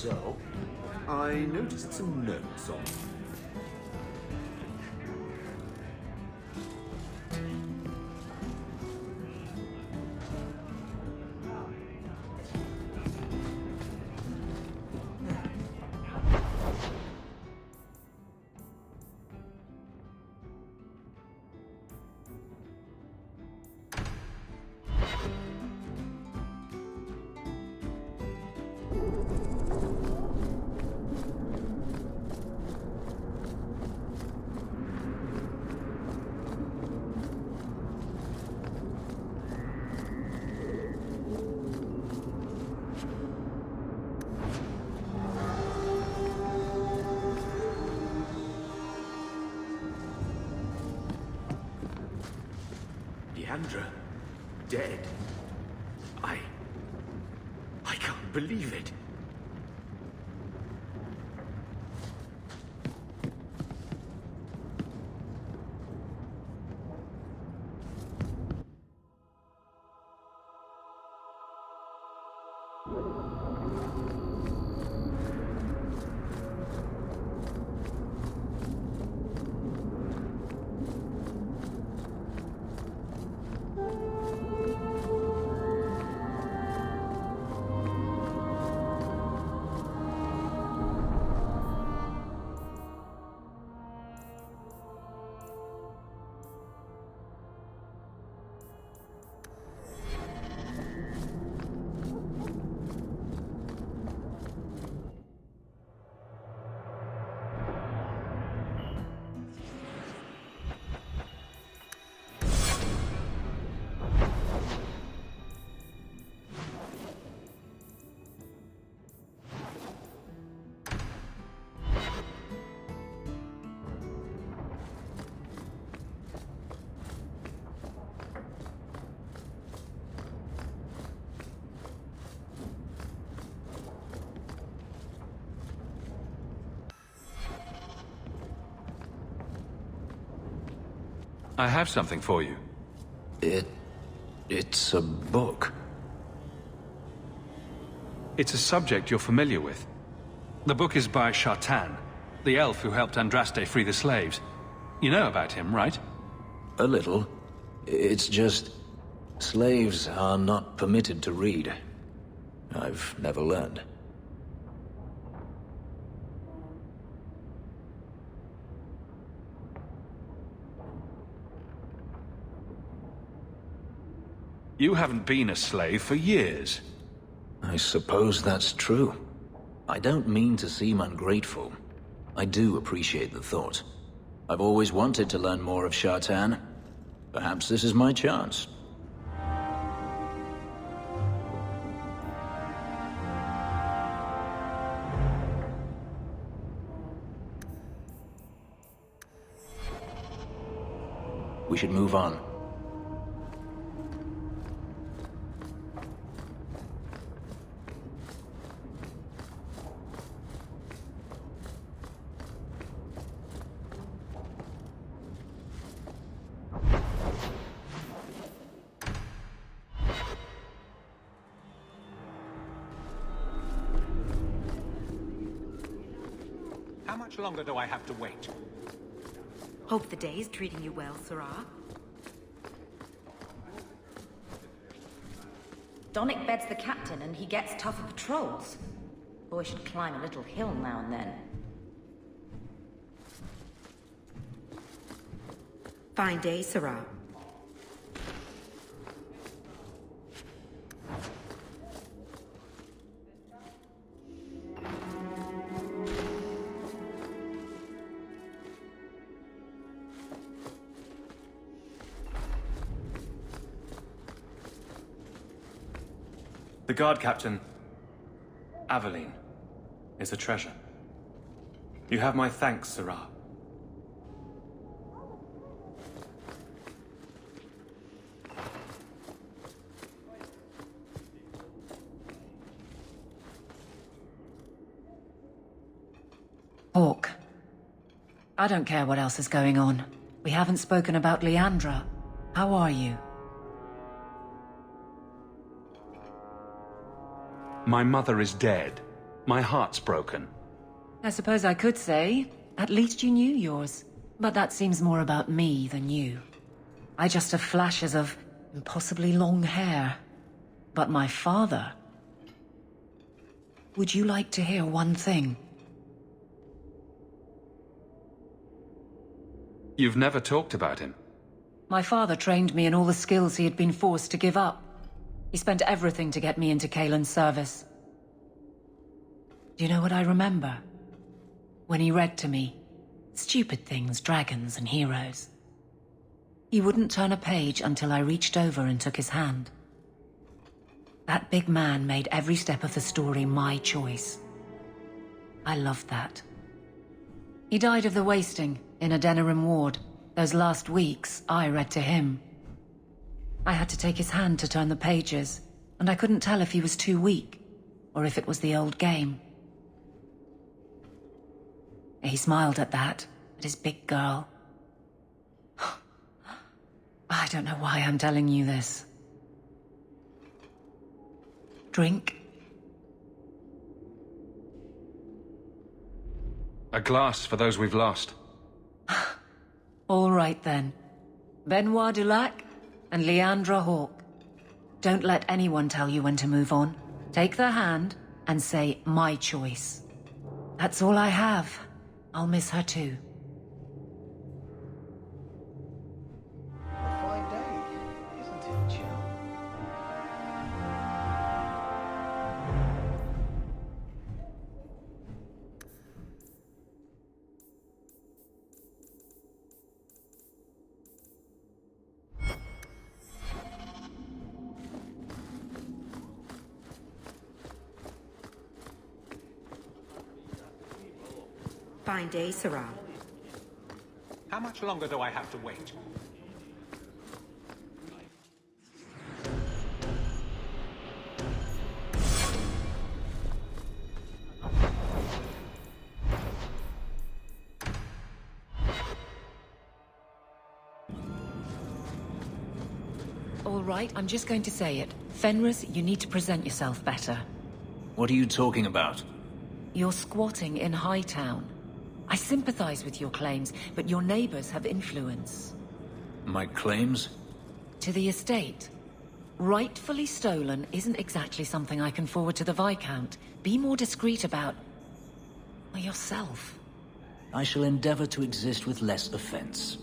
So, I noticed some notes on Leandra, dead. I can't believe it. I have something for you. It's a book. It's a subject you're familiar with. The book is by Shartan, the elf who helped Andraste free the slaves. You know about him, right? A little. It's just... slaves are not permitted to read. I've never learned. You haven't been a slave for years. I suppose that's true. I don't mean to seem ungrateful. I do appreciate the thought. I've always wanted to learn more of Shartan. Perhaps this is my chance. We should move on. How much longer do I have to wait? Hope the day's treating you well, Sirrah. Donnick beds the captain and he gets tougher patrols. Boy should climb a little hill now and then. Fine day, Sirrah. The guard captain, Aveline, is a treasure. You have my thanks, Sirrah. Hawk. I don't care what else is going on. We haven't spoken about Leandra. How are you? My mother is dead. My heart's broken. I suppose I could say, at least you knew yours. But that seems more about me than you. I just have flashes of impossibly long hair. But my father... Would you like to hear one thing? You've never talked about him. My father trained me in all the skills he had been forced to give up. He spent everything to get me into Kaelin's service. Do you know what I remember? When he read to me, stupid things, dragons and heroes. He wouldn't turn a page until I reached over and took his hand. That big man made every step of the story my choice. I loved that. He died of the wasting in a Denerim ward. Those last weeks, I read to him. I had to take his hand to turn the pages, and I couldn't tell if he was too weak, or if it was the old game. He smiled at that, at his big girl. I don't know why I'm telling you this. Drink? A glass for those we've lost. All right then. Benoit Dulac and Leandra Hawk. Don't let anyone tell you when to move on. Take their hand and say, my choice. That's all I have. I'll miss her too. A fine day, isn't it, Jill? Fine day, Sirrah. How much longer do I have to wait? right, I'm just going to say it. Fenris, you need to present yourself better. What are you talking about? You're squatting in Hightown. I sympathize with your claims, but your neighbors have influence. My claims? To the estate. Rightfully stolen isn't exactly something I can forward to the Viscount. Be more discreet about... yourself. I shall endeavor to exist with less offense.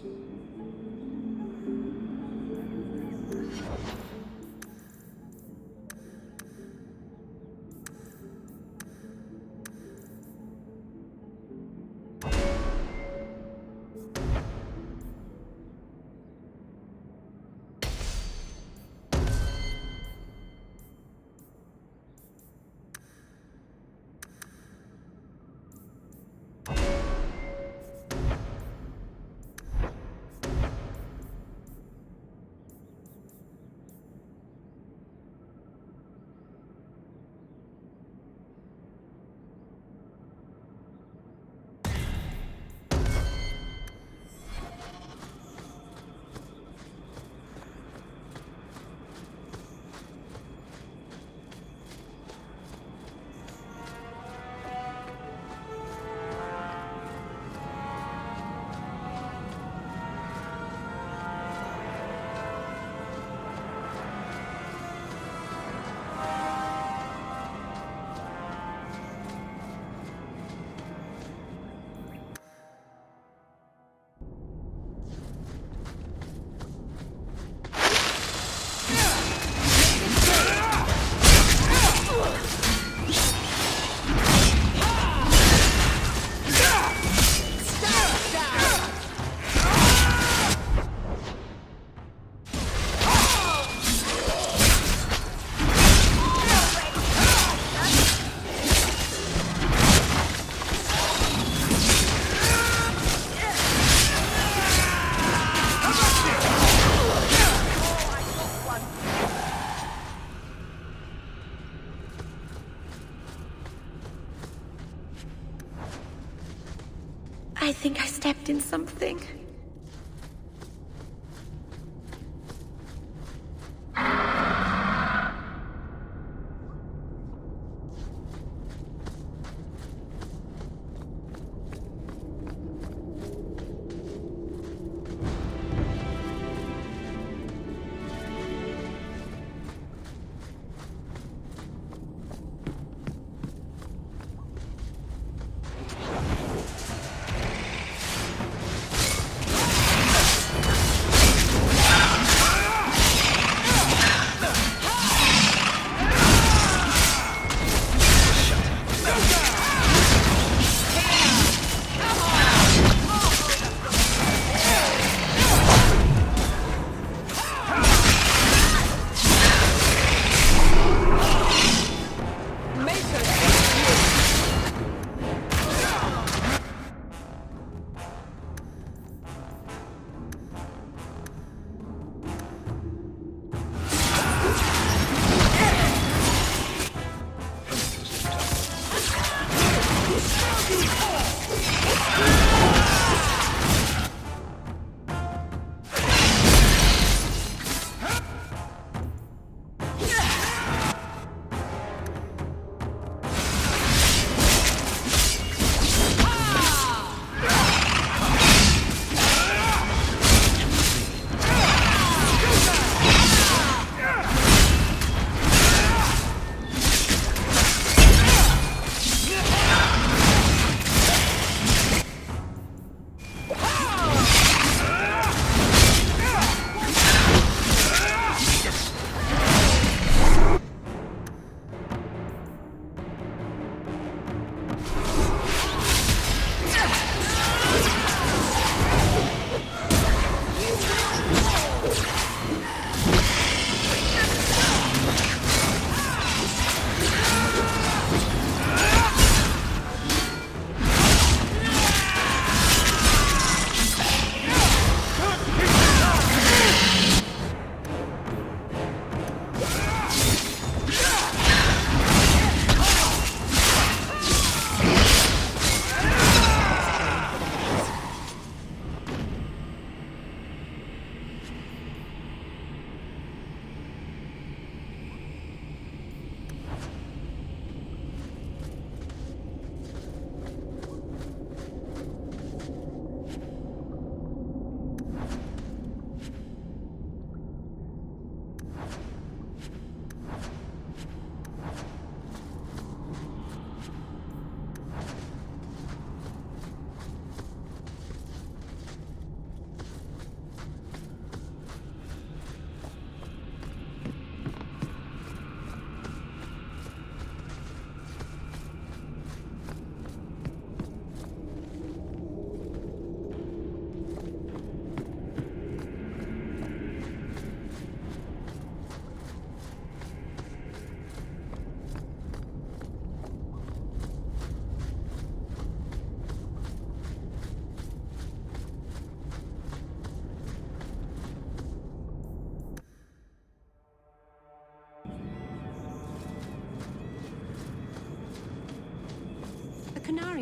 I think I stepped in something.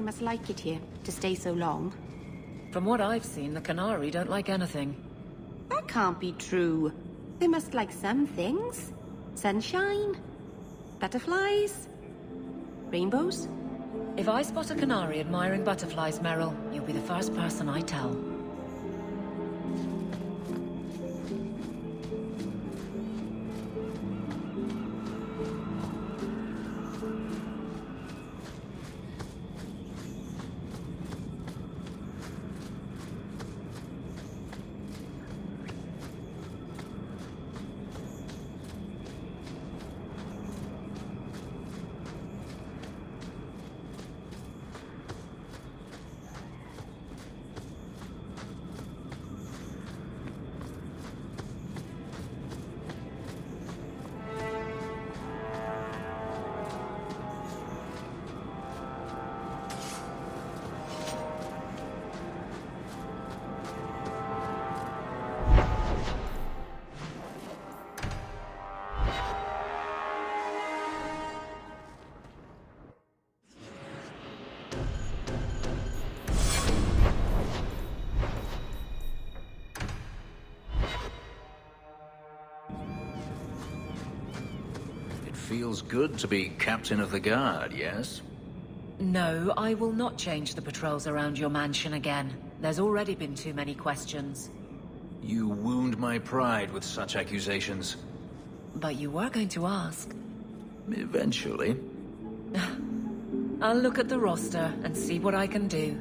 must like it here, to stay so long. From what I've seen, the Canary don't like anything. That can't be true. They must like some things. Sunshine, butterflies, rainbows. If I spot a canary admiring butterflies, Meryl, you'll be the first person I tell. Feels good to be captain of the guard, yes? No, I will not change the patrols around your mansion again. There's already been too many questions. You wound my pride with such accusations. But you were going to ask. Eventually. I'll look at the roster and see what I can do.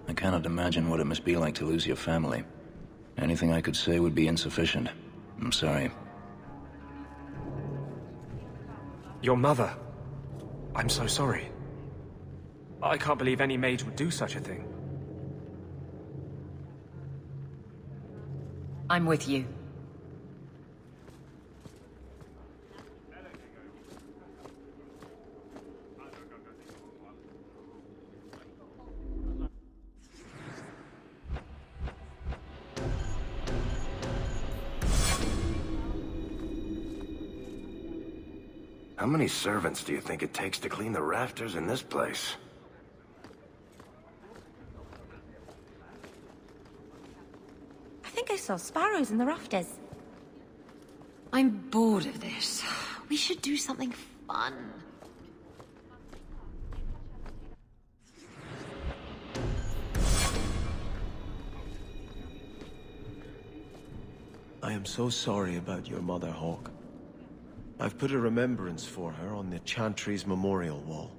I cannot imagine what it must be like to lose your family. Anything I could say would be insufficient. I'm sorry. Your mother. I'm so sorry. I can't believe any maid would do such a thing. I'm with you. How many servants do you think it takes to clean the rafters in this place? I think I saw sparrows in the rafters. I'm bored of this. We should do something fun. I am so sorry about your mother, Hawk. I've put a remembrance for her on the Chantry's memorial wall.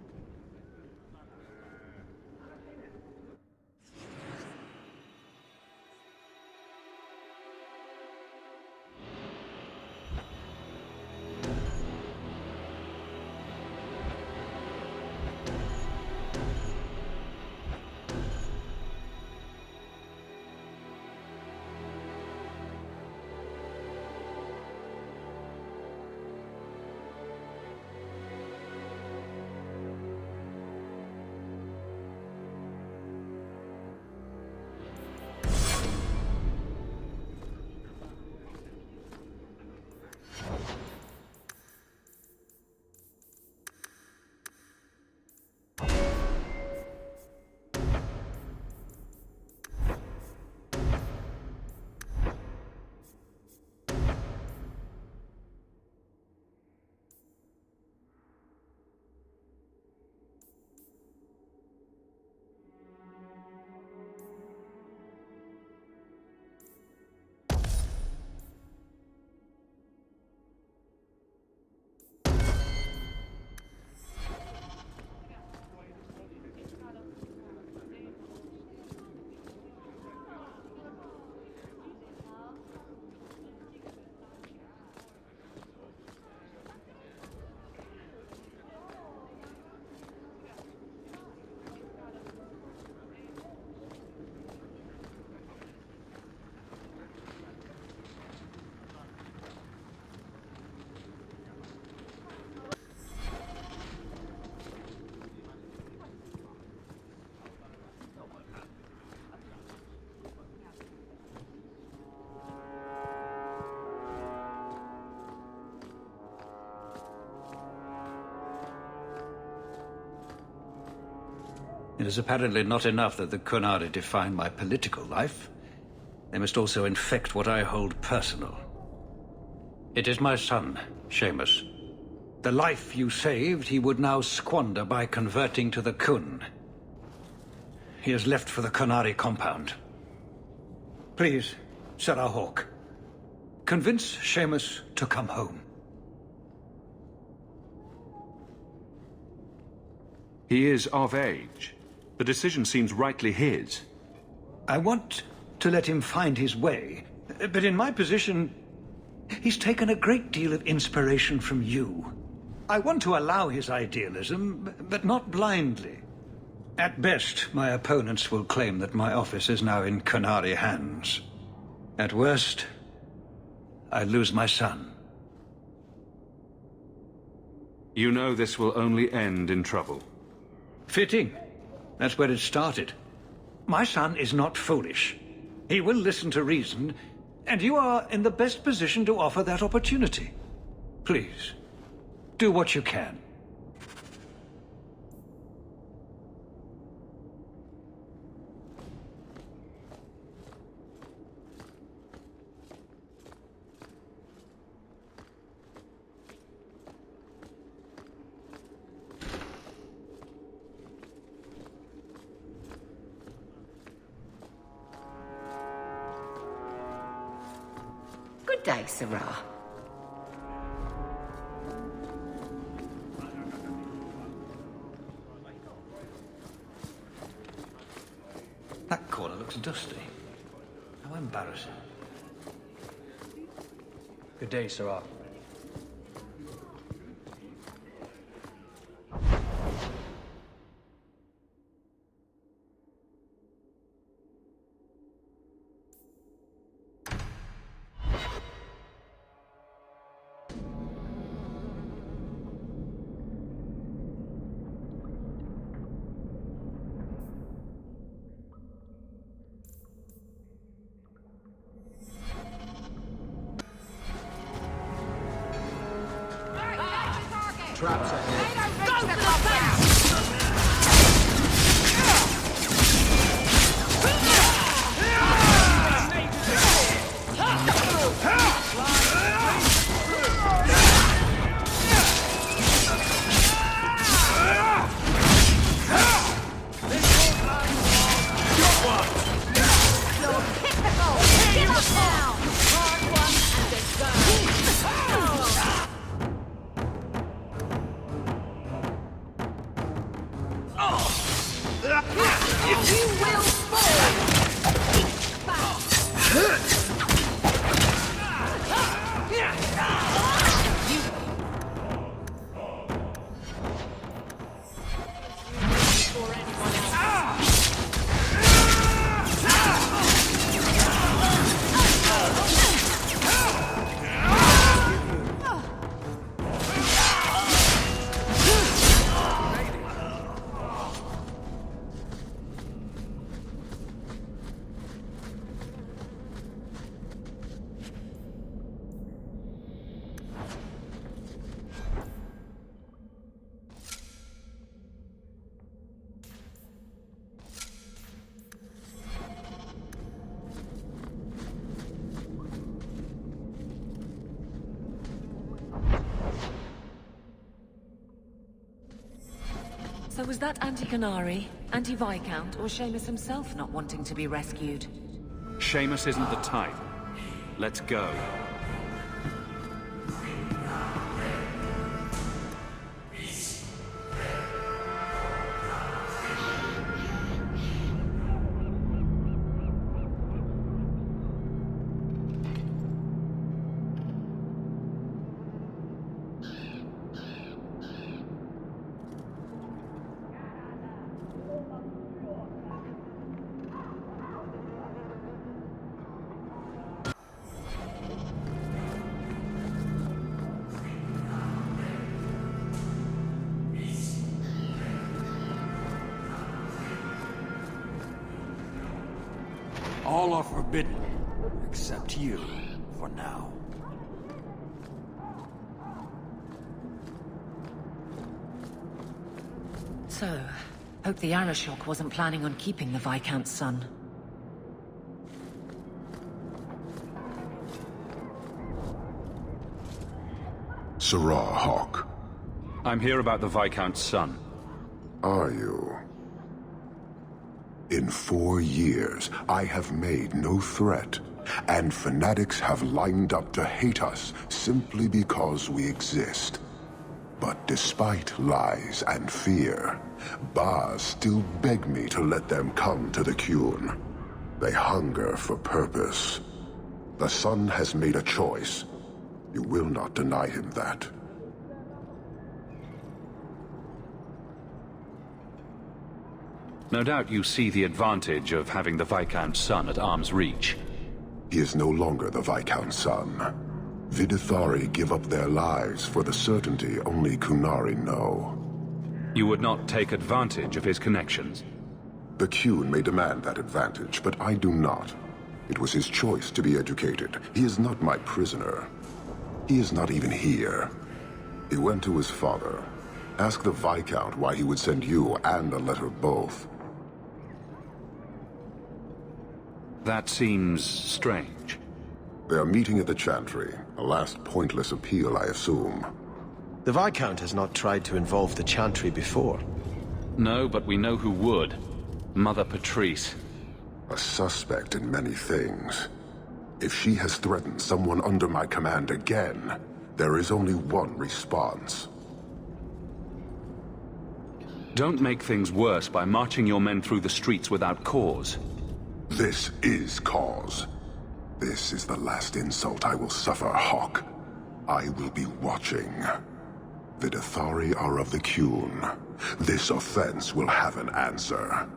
It is apparently not enough that the Qunari define my political life. They must also infect what I hold personal. It is my son, Seamus. The life you saved, he would now squander by converting to the Kun. He has left for the Qunari compound. Please, Sarah Hawk, convince Seamus to come home. He is of age. The decision seems rightly his. I want to let him find his way, but in my position, he's taken a great deal of inspiration from you. I want to allow his idealism, but not blindly. At best, my opponents will claim that my office is now in Qunari hands. At worst, I lose my son. You know this will only end in trouble. Fitting. That's where it started. My son is not foolish. He will listen to reason, and you are in the best position to offer that opportunity. Please, do what you can. day, Sarah. That corner looks dusty. How embarrassing. Good day, Sarah. Traps ahead. So was that anti-Canary, anti-Viscount, or Seamus himself not wanting to be rescued? Seamus isn't the type. Let's go. All are forbidden, except you, for now. So, hope the Arashok wasn't planning on keeping the Viscount's son. Sarah Hawk. I'm here about the Viscount's son. Are you? In 4 years, I have made no threat, and fanatics have lined up to hate us simply because we exist. But despite lies and fear, Baz still beg me to let them come to the Qun. They hunger for purpose. The son has made a choice. You will not deny him that. No doubt you see the advantage of having the Viscount's son at arm's reach. He is no longer the Viscount's son. Vidithari give up their lives for the certainty only Kunari know. You would not take advantage of his connections? The Qun may demand that advantage, but I do not. It was his choice to be educated. He is not my prisoner. He is not even here. He went to his father. Ask the Viscount why he would send you and a letter both. That seems strange. They are meeting at the Chantry. A last pointless appeal, I assume. The Viscount has not tried to involve the Chantry before. No, but we know who would. Mother Patrice. A suspect in many things. If she has threatened someone under my command again, there is only one response. Don't make things worse by marching your men through the streets without cause. This is cause. This is the last insult I will suffer, Hawk. I will be watching. The Dethari are of the Qun. This offense will have an answer.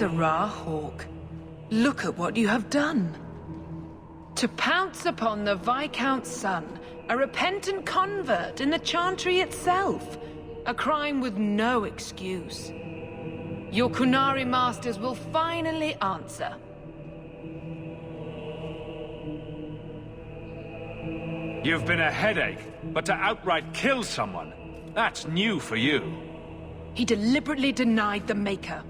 Sirrah Hawk, look at what you have done. To pounce upon the Viscount's son, a repentant convert in the Chantry itself, a crime with no excuse. Your Qunari masters will finally answer. You've been a headache, but to outright kill someone, that's new for you. He deliberately denied the Maker.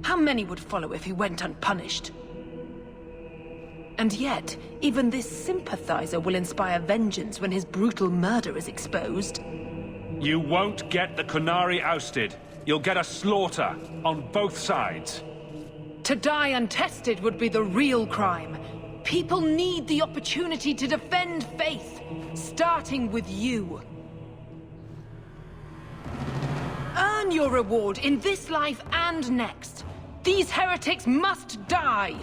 How many would follow if he went unpunished? And yet, even this sympathizer will inspire vengeance when his brutal murder is exposed. You won't get the Qunari ousted. You'll get a slaughter on both sides. To die untested would be the real crime. People need the opportunity to defend faith, starting with you. Earn your reward in this life and next. These heretics must die!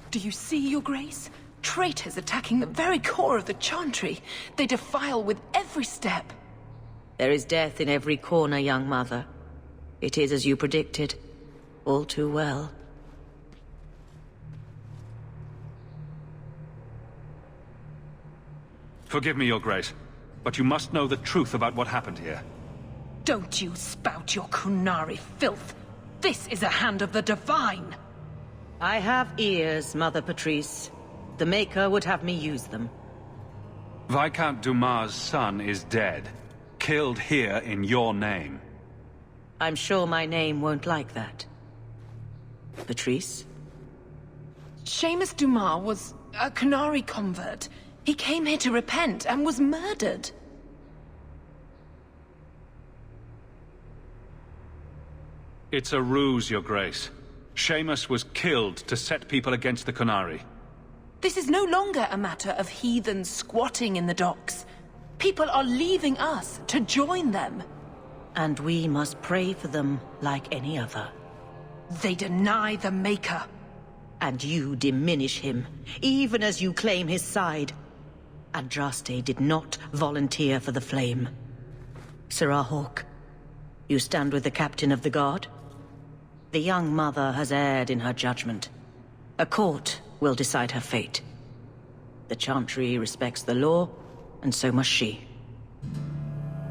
Do you see, Your Grace? Traitors attacking the very core of the Chantry. They defile with every step. There is death in every corner, young mother. It is as you predicted. All too well. Forgive me, Your Grace, but you must know the truth about what happened here. Don't you spout your Qunari filth. This is a hand of the Divine. I have ears, Mother Patrice. The Maker would have me use them. Viscount Dumas' son is dead. Killed here in your name. I'm sure my name won't like that. Patrice? Seamus Dumas was a Qunari convert. He came here to repent and was murdered. It's a ruse, Your Grace. Seamus was killed to set people against the Qunari. This is no longer a matter of heathens squatting in the docks. People are leaving us to join them. And we must pray for them like any other. They deny the Maker. And you diminish him, even as you claim his side. Andraste did not volunteer for the flame. Sirrah Hawk, you stand with the captain of the guard? The young mother has erred in her judgment. A court will decide her fate. The Chantry respects the law, and so must she.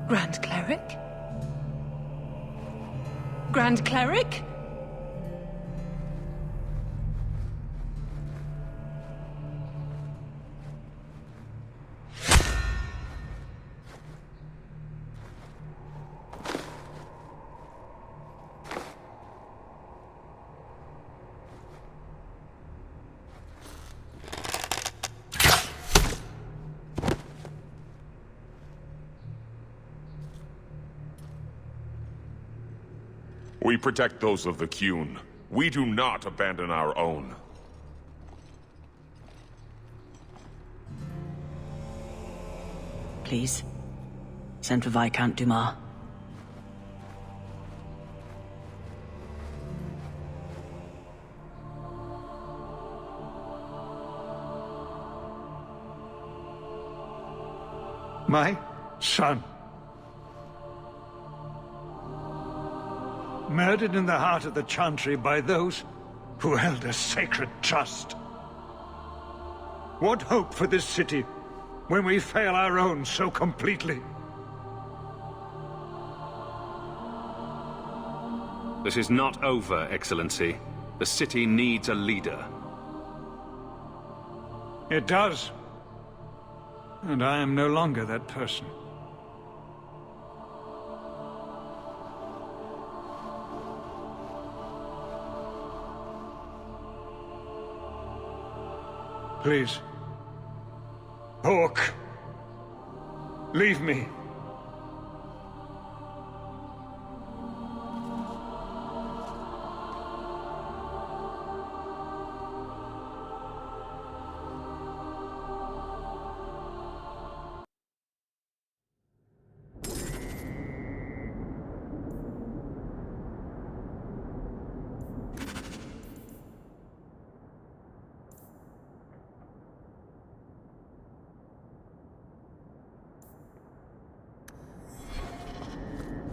Grand Cleric? Grand Cleric? We protect those of the Qun. We do not abandon our own. Please, send for Viscount Dumas. My son. Murdered in the heart of the Chantry by those who held a sacred trust. What hope for this city when we fail our own so completely? This is not over, Excellency. The city needs a leader. It does. And I am no longer that person. Please. Hawk. Leave me.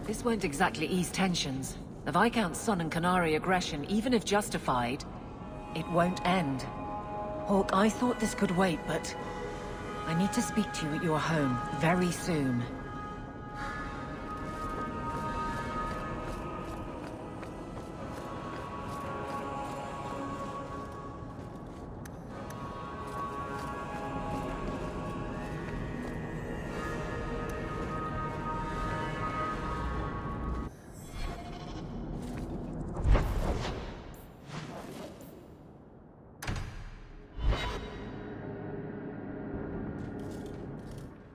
This won't exactly ease tensions. The Viscount's son and Canary aggression, even if justified, it won't end. Hawk, I thought this could wait, but I need to speak to you at your home very soon.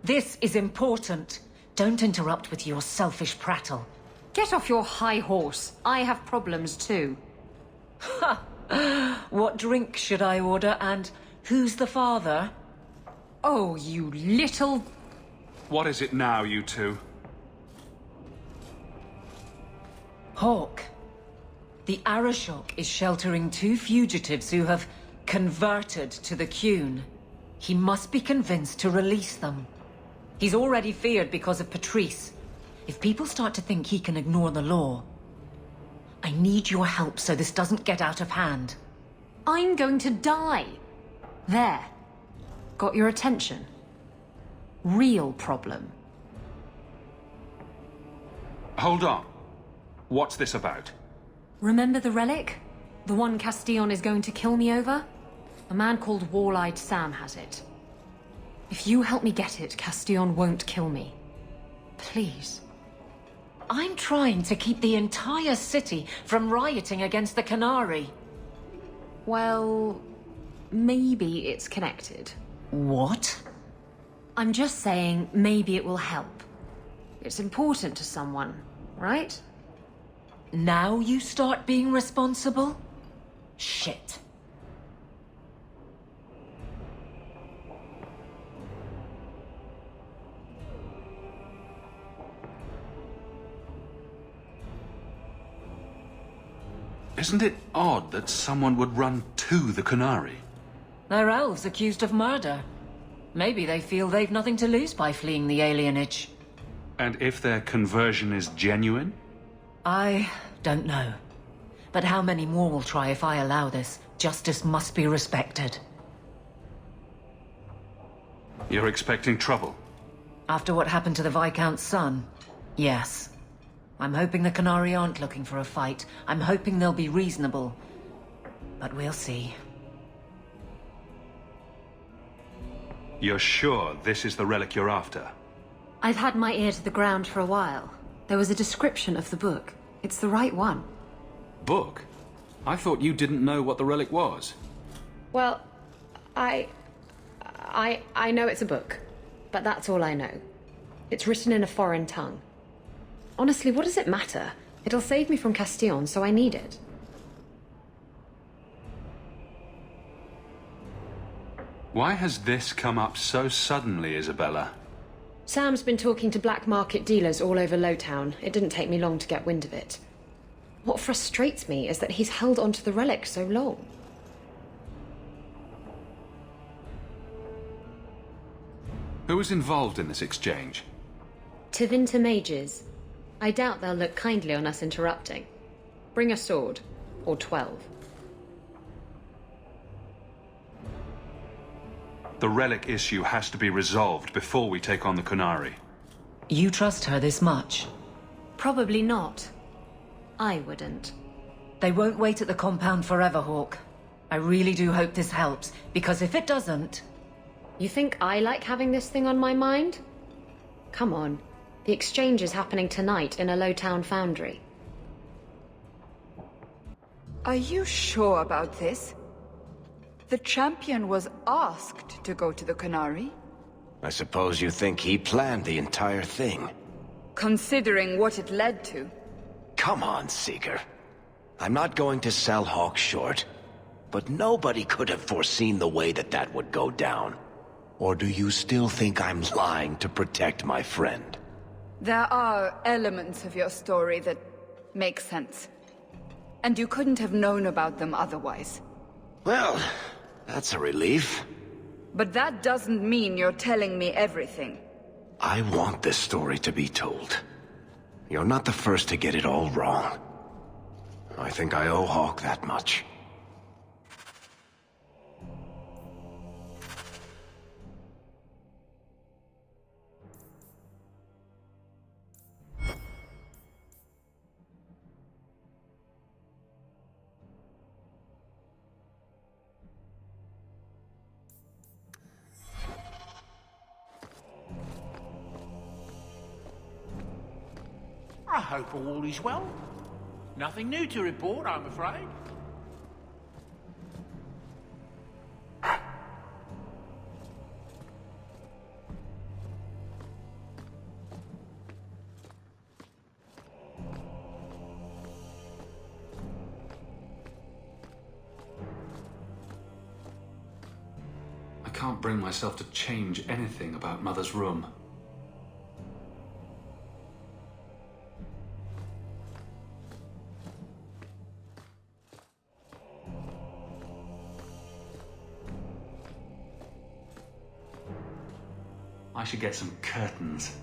This is important. Don't interrupt with your selfish prattle. Get off your high horse. I have problems too. Ha! What drink should I order, and who's the father? Oh, you little... What is it now, you two? Hawk. The Arashok is sheltering 2 fugitives who have converted to the Qun. He must be convinced to release them. He's already feared because of Patrice. If people start to think he can ignore the law, I need your help so this doesn't get out of hand. I'm going to die. There. Got your attention? Real problem. Hold on. What's this about? Remember the relic? The one Castillon is going to kill me over? A man called Wall-Eyed Sam has it. If you help me get it, Castillon won't kill me. Please. I'm trying to keep the entire city from rioting against the Canary. Well, maybe it's connected. What? I'm just saying maybe it will help. It's important to someone, right? Now you start being responsible? Shit. Isn't it odd that someone would run to the Canary? They're elves accused of murder. Maybe they feel they've nothing to lose by fleeing the alienage. And if their conversion is genuine? I don't know. But how many more will try if I allow this? Justice must be respected. You're expecting trouble? After what happened to the Viscount's son, yes. I'm hoping the Canary aren't looking for a fight. I'm hoping they'll be reasonable. But we'll see. You're sure this is the relic you're after? I've had my ear to the ground for a while. There was a description of the book. It's the right one. Book? I thought you didn't know what the relic was. Well, I know it's a book, but that's all I know. It's written in a foreign tongue. Honestly, what does it matter? It'll save me from Castillon, so I need it. Why has this come up so suddenly, Isabella? Sam's been talking to black market dealers all over Lowtown. It didn't take me long to get wind of it. What frustrates me is that he's held onto the relic so long. Who was involved in this exchange? Tevinter mages. I doubt they'll look kindly on us interrupting. Bring a sword. Or 12. The relic issue has to be resolved before we take on the Canary. You trust her this much? Probably not. I wouldn't. They won't wait at the compound forever, Hawk. I really do hope this helps, because if it doesn't... You think I like having this thing on my mind? Come on. The exchange is happening tonight in a Lowtown foundry. Are you sure about this? The champion was asked to go to the Canary. I suppose you think he planned the entire thing. Considering what it led to. Come on, Seeker. I'm not going to sell Hawk short, but nobody could have foreseen the way that would go down. Or do you still think I'm lying to protect my friend? There are elements of your story that make sense. And you couldn't have known about them otherwise. Well, that's a relief. But that doesn't mean you're telling me everything. I want this story to be told. You're not the first to get it all wrong. I think I owe Hawk that much. I hope all is well. Nothing new to report, I'm afraid. I can't bring myself to change anything about Mother's room. I should get some curtains.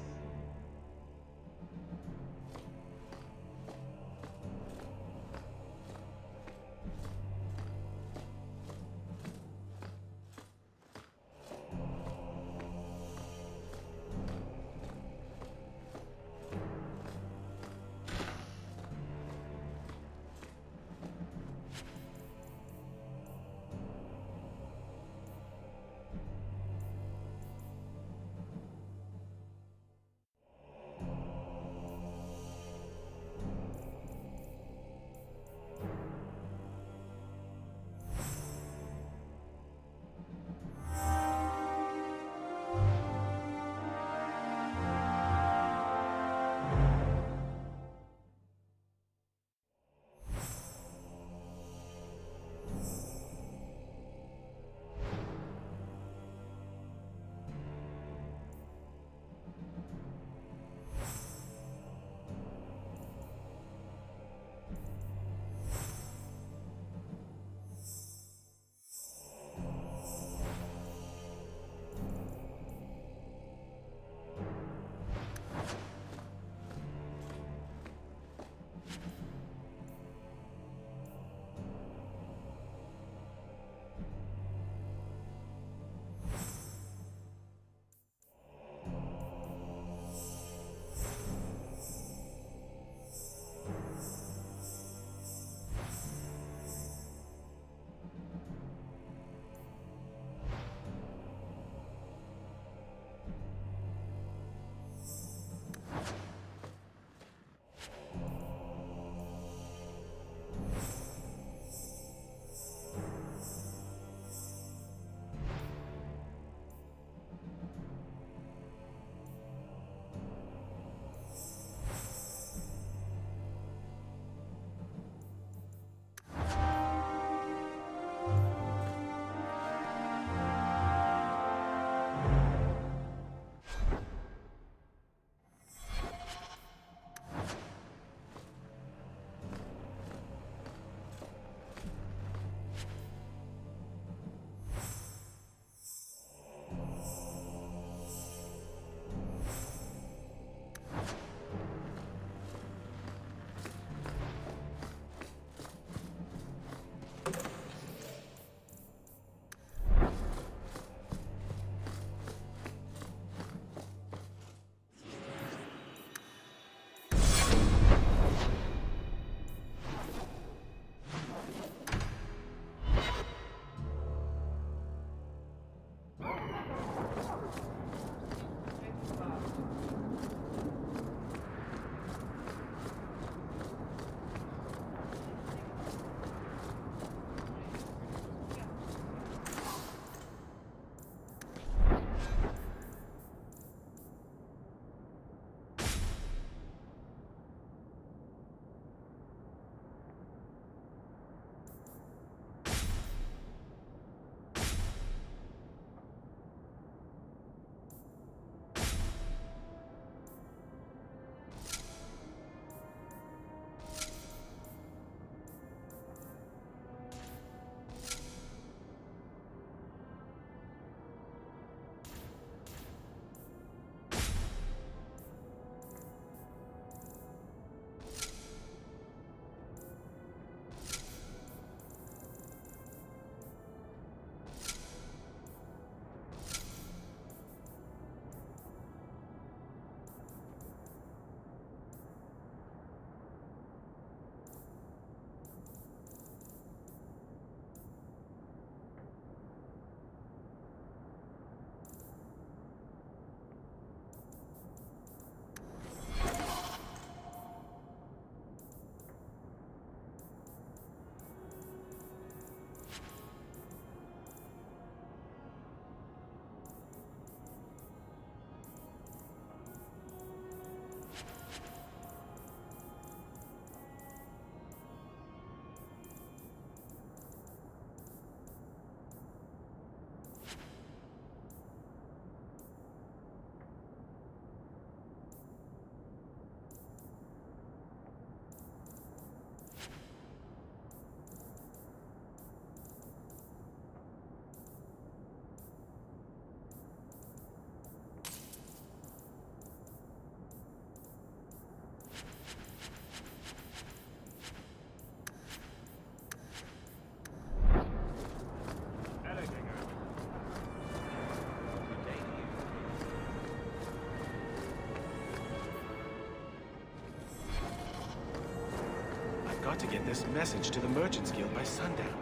got to get this message to the Merchants Guild by sundown.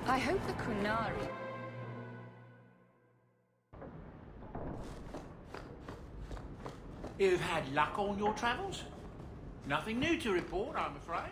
I hope the Kunari... You've had luck on your travels? Nothing new to report, I'm afraid.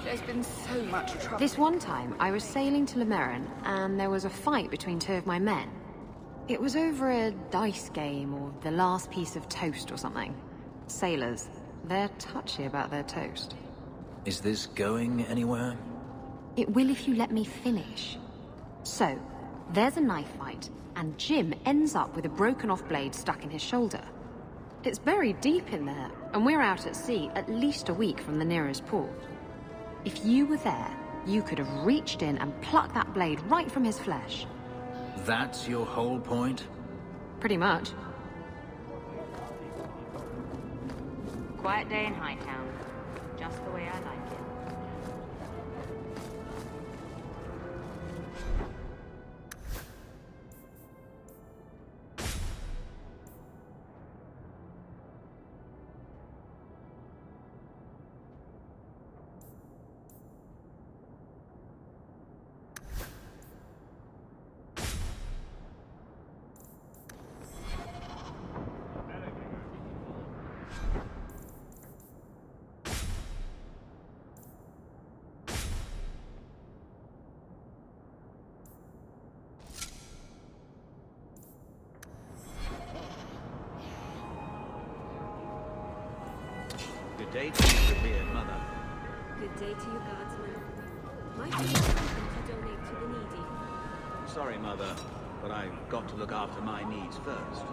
There's been so much trouble. This one time, I was sailing to Lemerin, and there was a fight between two of my men. It was over a dice game, or the last piece of toast or something. Sailors, they're touchy about their toast. Is this going anywhere? It will if you let me finish. So, there's a knife fight, and Jim ends up with a broken-off blade stuck in his shoulder. It's buried deep in there, and we're out at sea at least a week from the nearest port. If you were there, you could have reached in and plucked that blade right from his flesh. That's your whole point? Pretty much. Quiet day in Hightown. Just the way I like it. Good day to you, revered mother. Good day to you, guardsman. My people to donate to the needy. Sorry, mother, but I've got to look after my needs first.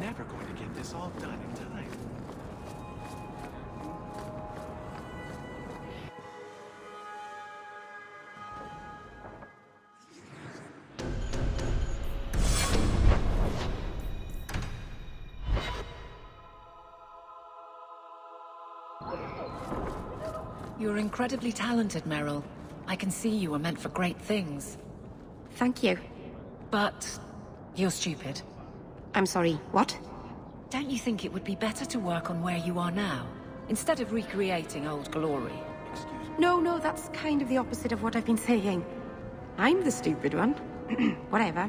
never going to get this all done in time. You're incredibly talented, Meryl. I can see you were meant for great things. Thank you. But you're stupid. I'm sorry, what? Don't you think it would be better to work on where you are now, instead of recreating old glory? No, that's kind of the opposite of what I've been saying. I'm the stupid one. Whatever.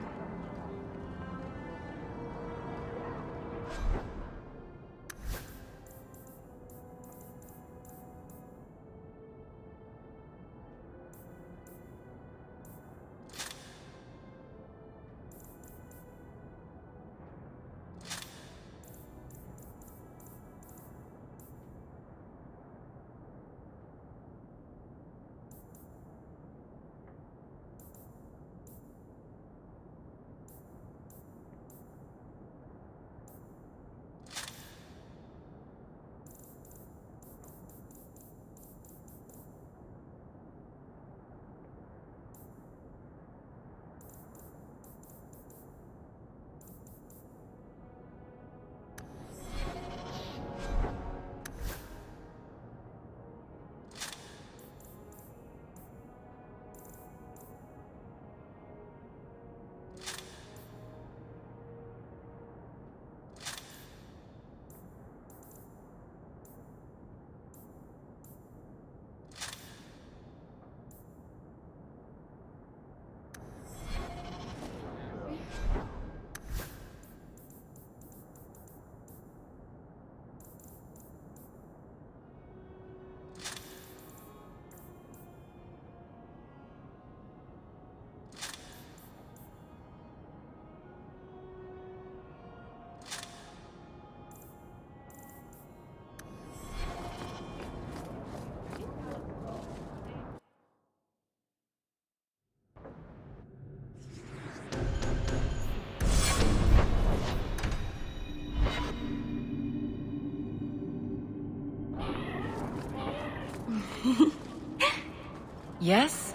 Yes?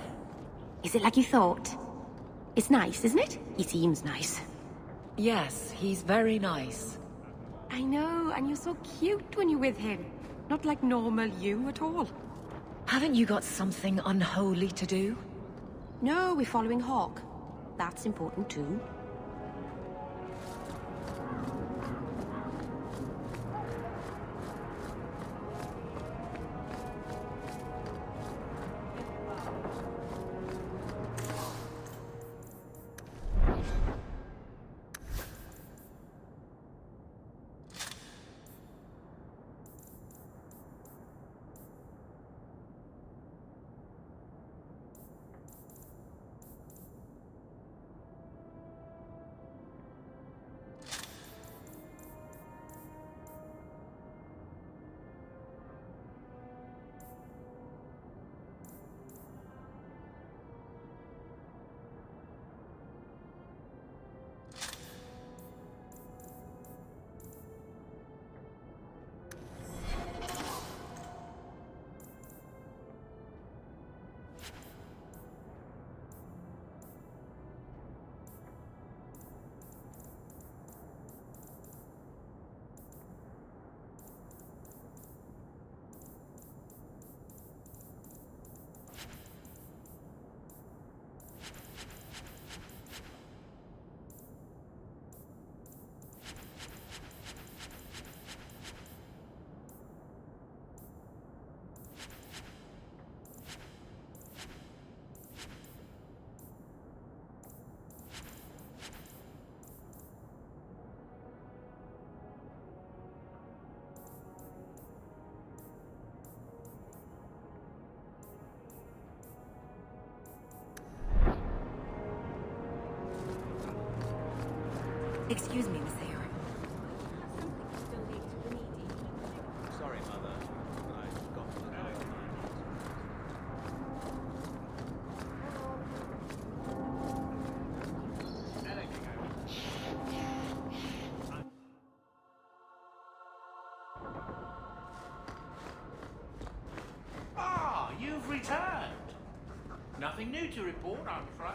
Is it like you thought? It's nice, isn't it? He seems nice. Yes, he's very nice. I know, and you're so cute when you're with him. Not like normal you at all. Haven't you got something unholy to do? No, we're following Hawk. That's important too. Excuse me, Miss Hale. Sorry, Mother, but I've got to look after my have returned. Nothing new to report, I'm afraid.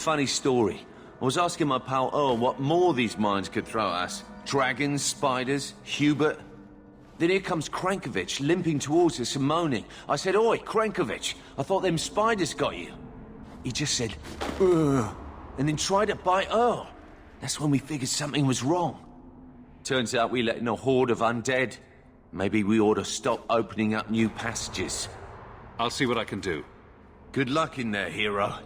Funny story. I was asking my pal Earl what more these mines could throw at us. Dragons, spiders, Hubert. Then here comes Krankovich limping towards us and moaning. I said, "Oi, Krankovich, I thought them spiders got you." He just said, "Ugh," and then tried to bite Earl. That's when we figured something was wrong. Turns out we let in a horde of undead. Maybe we ought to stop opening up new passages. I'll see what I can do. Good luck in there, hero.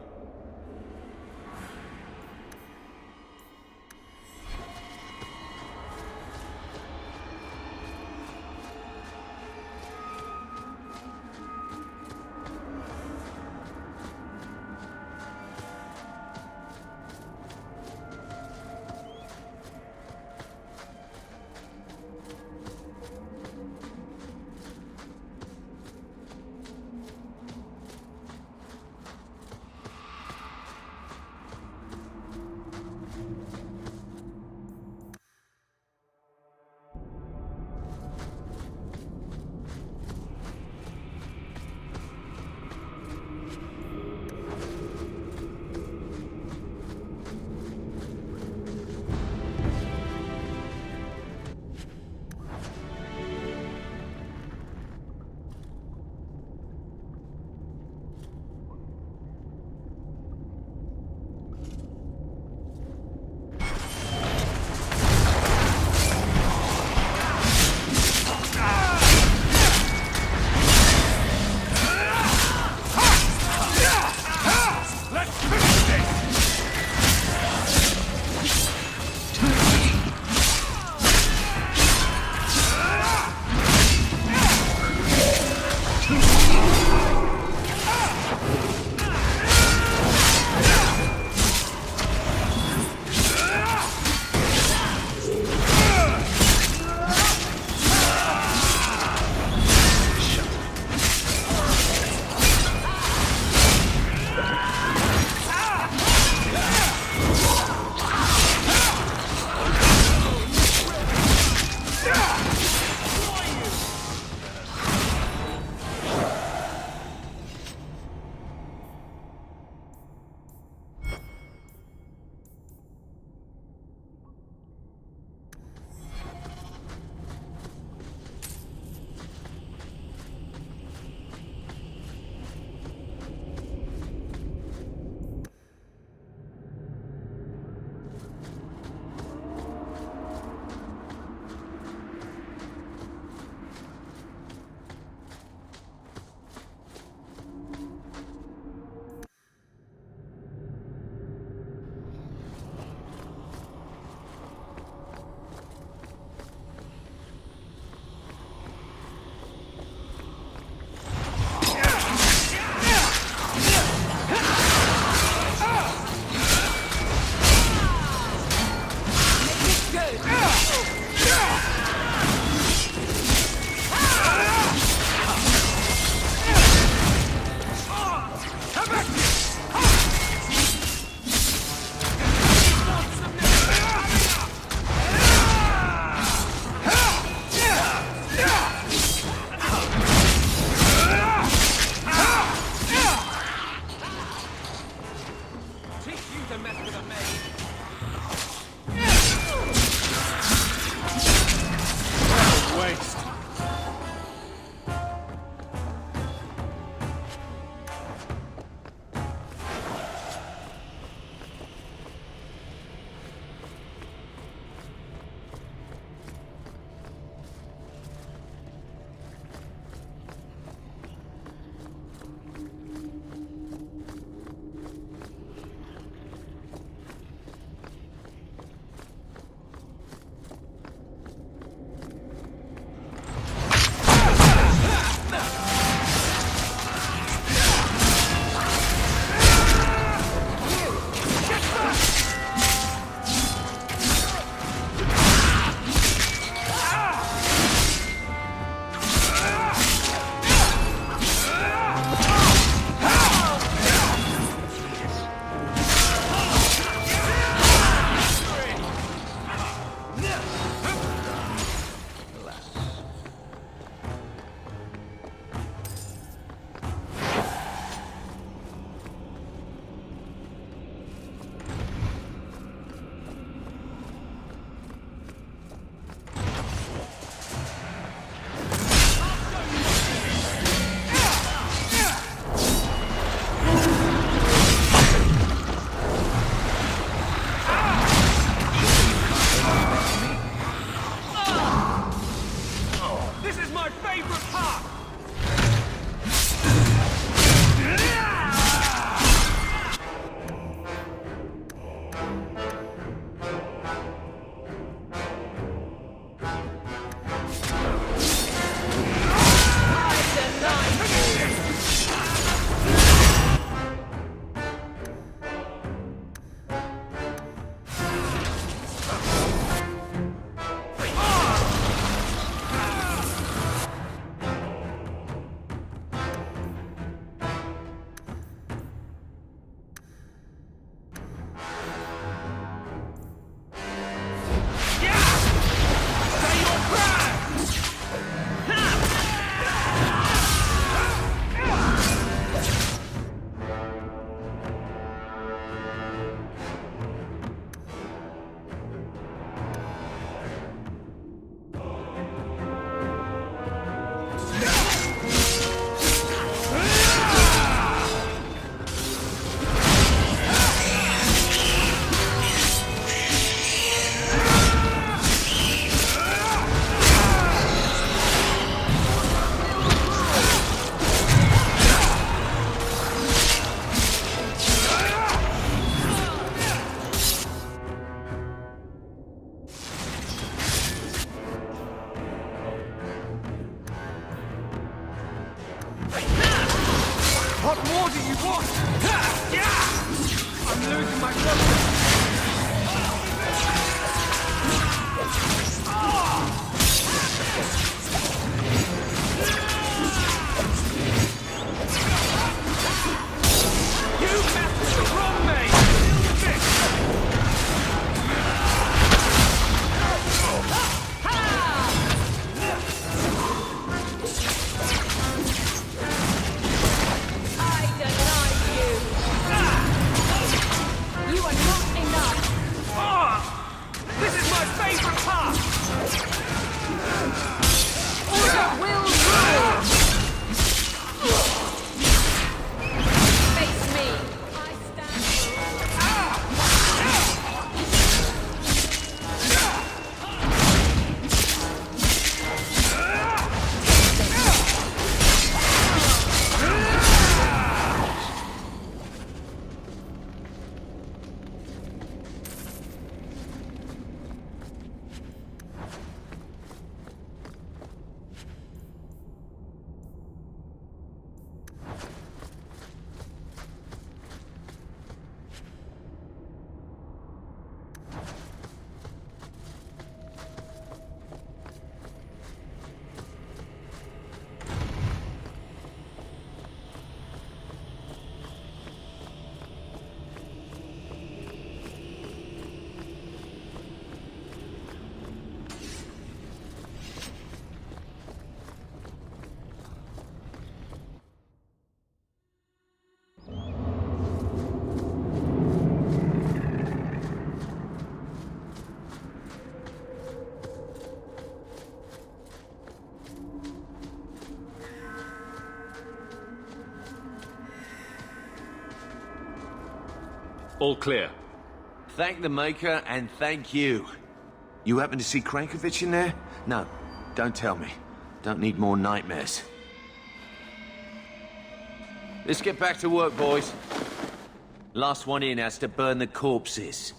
favorite part! What more do you want? I'm losing my focus. You messed wrong, mate! This is my favorite part! Order will rule! Face me! I stand All clear. Thank the Maker, and thank you. You happen to see Krankovich in there? No, don't tell me. Don't need more nightmares. Let's get back to work, boys. Last one in has to burn the corpses.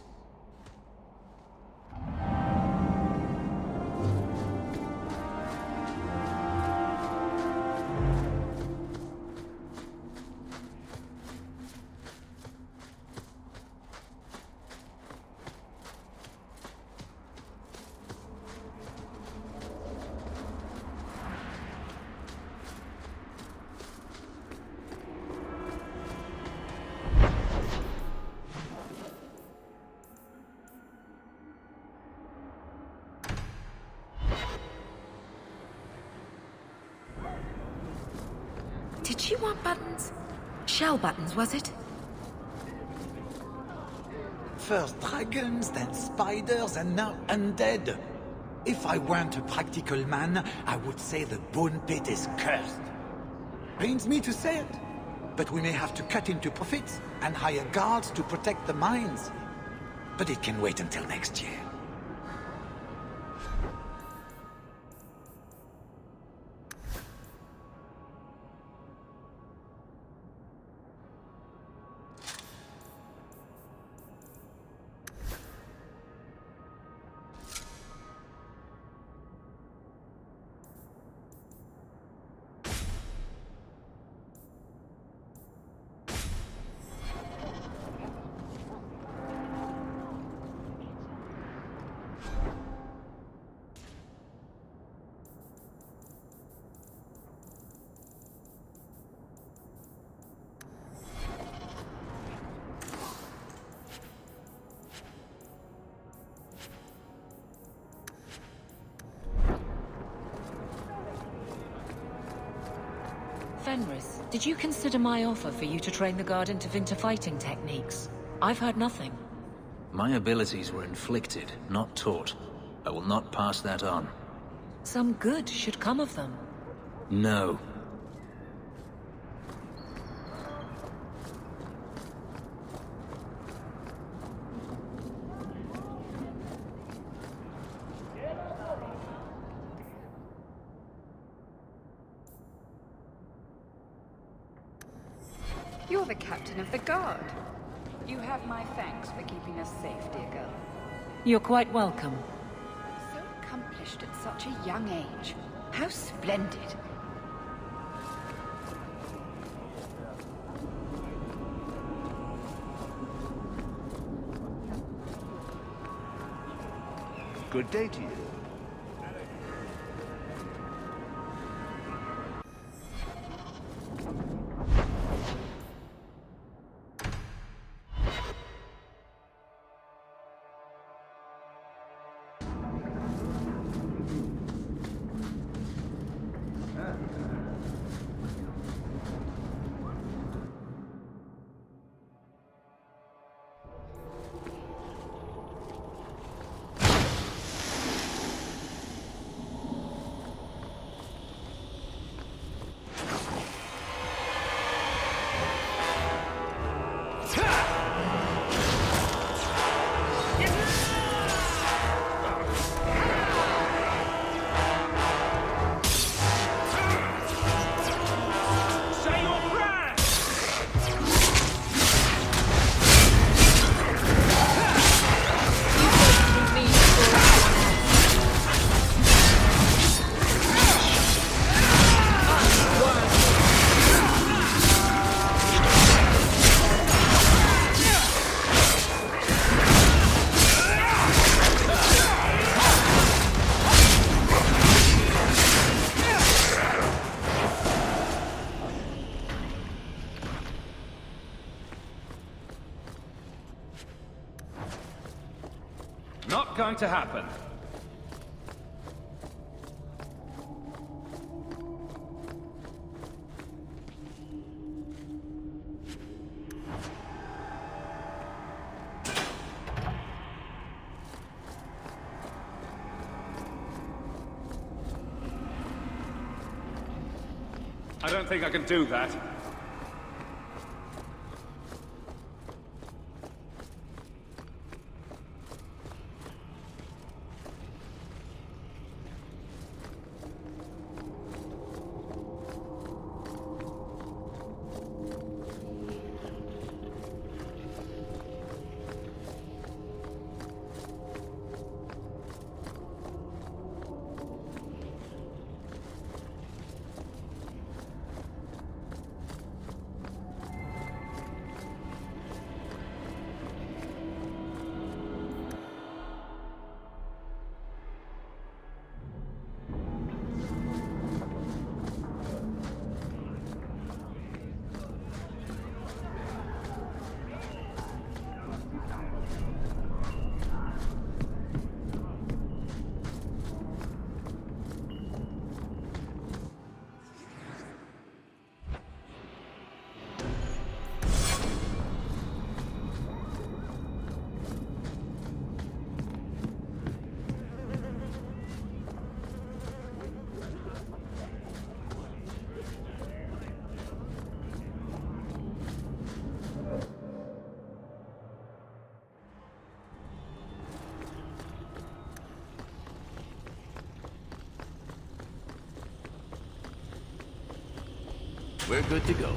Did she want buttons? Shell buttons, was it? First dragons, then spiders, and now undead. If I weren't a practical man, I would say the bone pit is cursed. Pains me to say it, but we may have to cut into profits and hire guards to protect the mines. But it can wait until next year. Fenris, did you consider my offer for you to train the guard into Vinter fighting techniques? I've heard nothing. My abilities were inflicted, not taught. I will not pass that on. Some good should come of them. No. You're the captain of the guard. You have my thanks for keeping us safe, dear girl. You're quite welcome. So accomplished at such a young age. How splendid. Good day to you. Not going to happen. I don't think I can do that. We're good to go.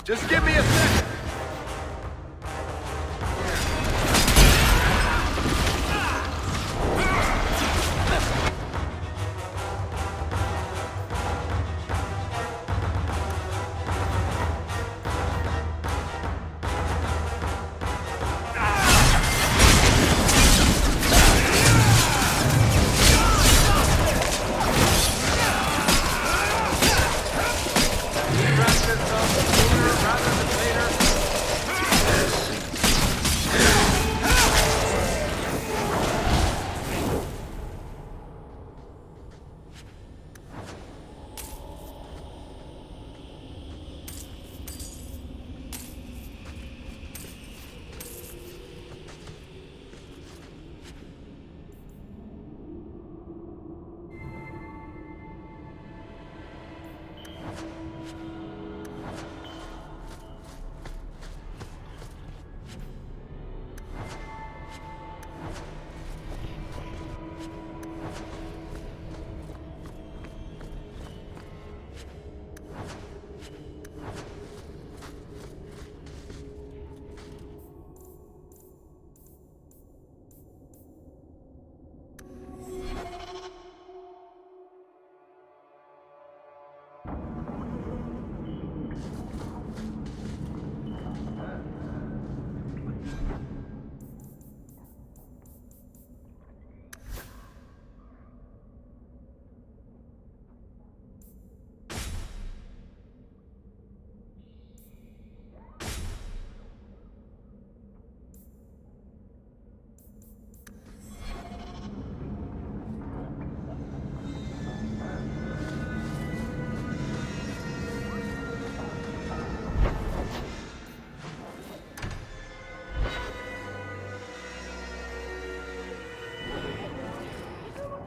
Just give me a second!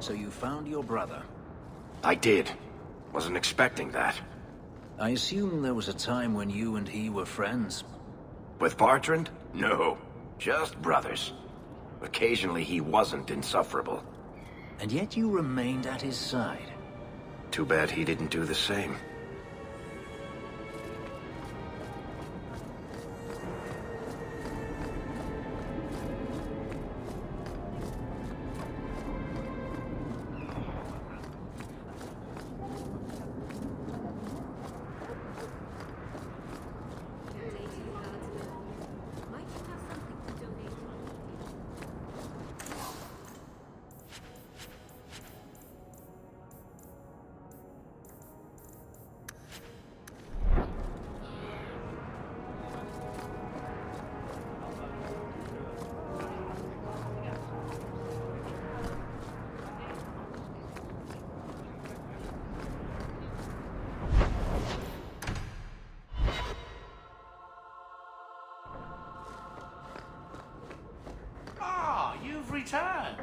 So you found your brother? I did. Wasn't expecting that. I assume there was a time when you and he were friends? With Bartrand? No. Just brothers. Occasionally he wasn't insufferable. And yet you remained at his side. Too bad he didn't do the same. Returned.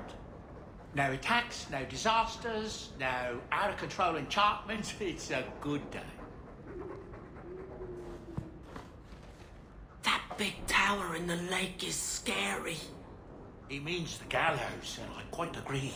No attacks, no disasters, no out-of-control enchantments. It's a good day. That big tower in the lake is scary. He means the gallows, and I quite agree.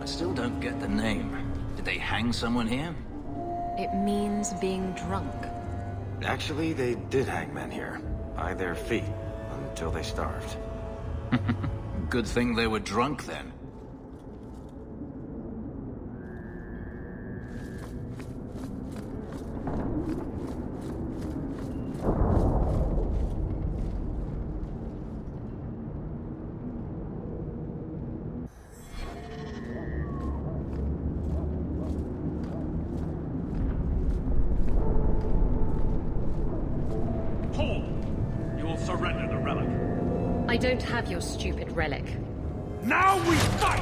Still don't get the name. Did they hang someone here? It means being drunk. Actually, they did hang men here. By their feet. Until they starved. Good thing they were drunk then. I don't have your stupid relic. Now we fight!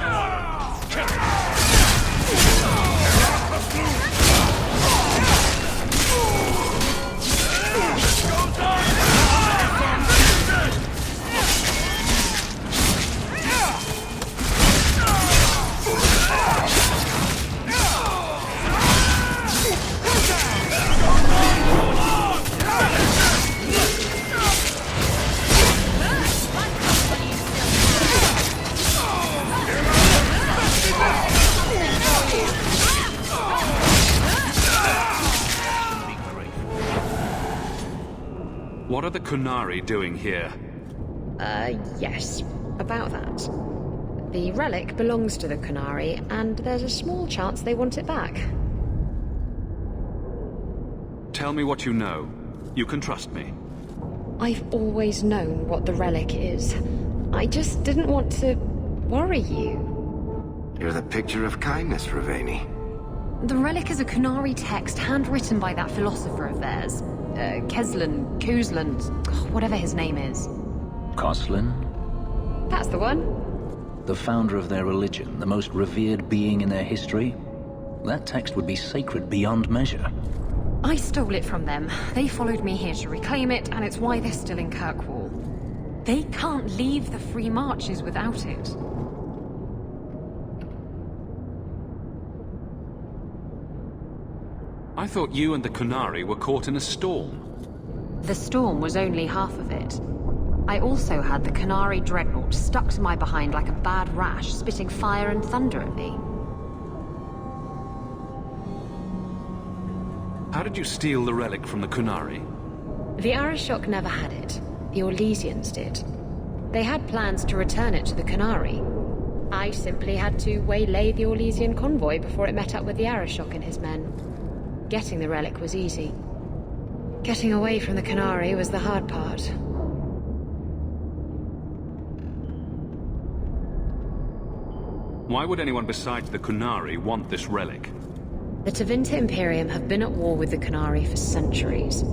What are the Kunari doing here? Yes. About that. The relic belongs to the Kunari, and there's a small chance they want it back. Tell me what you know. You can trust me. I've always known what the relic is. I just didn't want to worry you. You're the picture of kindness, Raveni. The relic is a Kunari text handwritten by that philosopher of theirs. Kuzland, whatever his name is. Koslin? That's the one. The founder of their religion, the most revered being in their history? That text would be sacred beyond measure. I stole it from them. They followed me here to reclaim it, and it's why they're still in Kirkwall. They can't leave the Free Marches without it. I thought you and the Kunari were caught in a storm. The storm was only half of it. I also had the Kunari dreadnought stuck to my behind like a bad rash, spitting fire and thunder at me. How did you steal the relic from the Kunari? The Arishok never had it. The Orlesians did. They had plans to return it to the Kunari. I simply had to waylay the Orlesian convoy before it met up with the Arishok and his men. Getting the relic was easy. Getting away from the Kunari was the hard part. Why would anyone besides the Kunari want this relic? The Tevinter Imperium have been at war with the Kunari for centuries.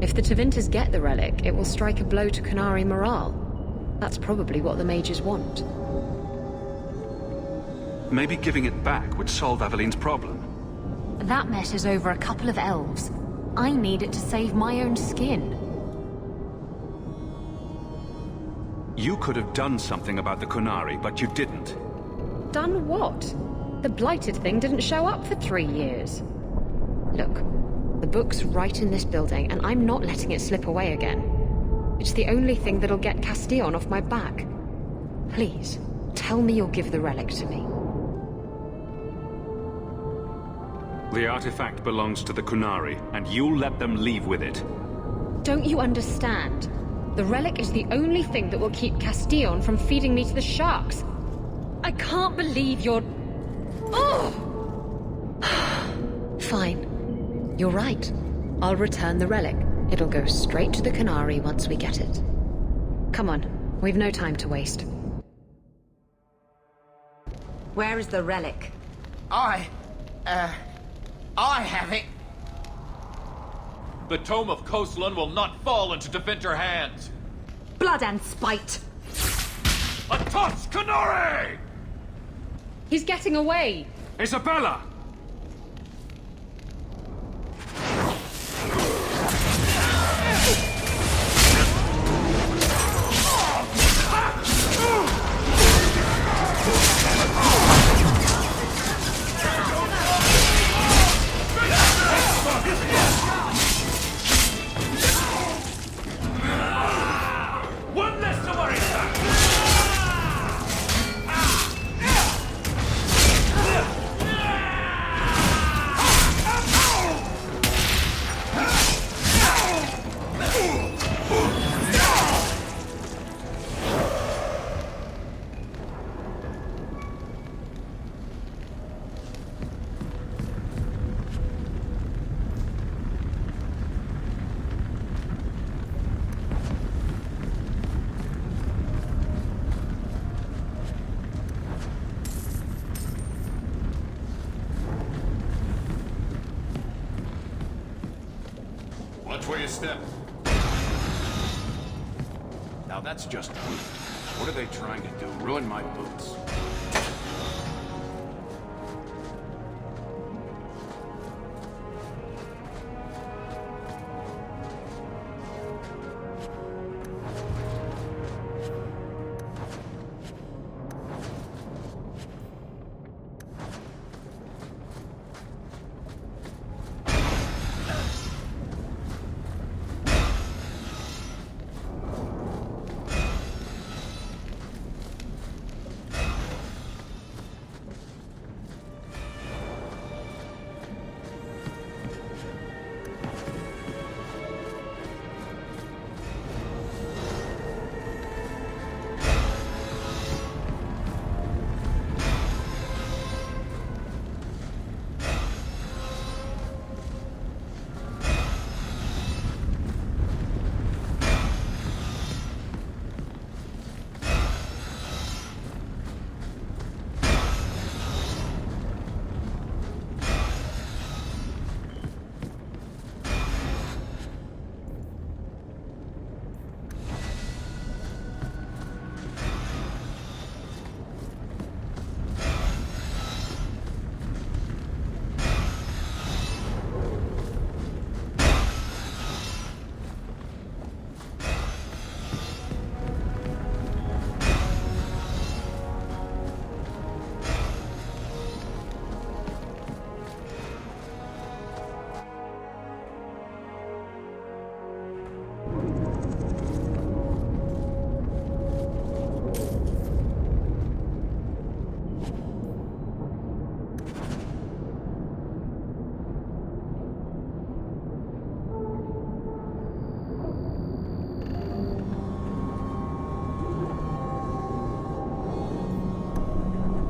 If the Tevinters get the relic, it will strike a blow to Kunari morale. That's probably what the mages want. Maybe giving it back would solve Aveline's problem. That messes over a couple of elves. I need it to save my own skin. You could have done something about the Kunari, but you didn't. Done what? The blighted thing didn't show up for 3 years. Look, the book's right in this building, and I'm not letting it slip away again. It's the only thing that'll get Castillon off my back. Please, tell me you'll give the relic to me. The artifact belongs to the Kunari, and you'll let them leave with it. Don't you understand? The relic is the only thing that will keep Castillon from feeding me to the sharks. I can't believe you're... Oh! Fine. You're right. I'll return the relic. It'll go straight to the Kunari once we get it. Come on. We've no time to waste. Where is the relic? I have it. The Tome of Koslan will not fall into Tevinter hands. Blood and spite. A toss, Kunari! He's getting away! Isabella! One less to worry about! Watch where you step. Now that's just rude. What are they trying to do? Ruin my boots?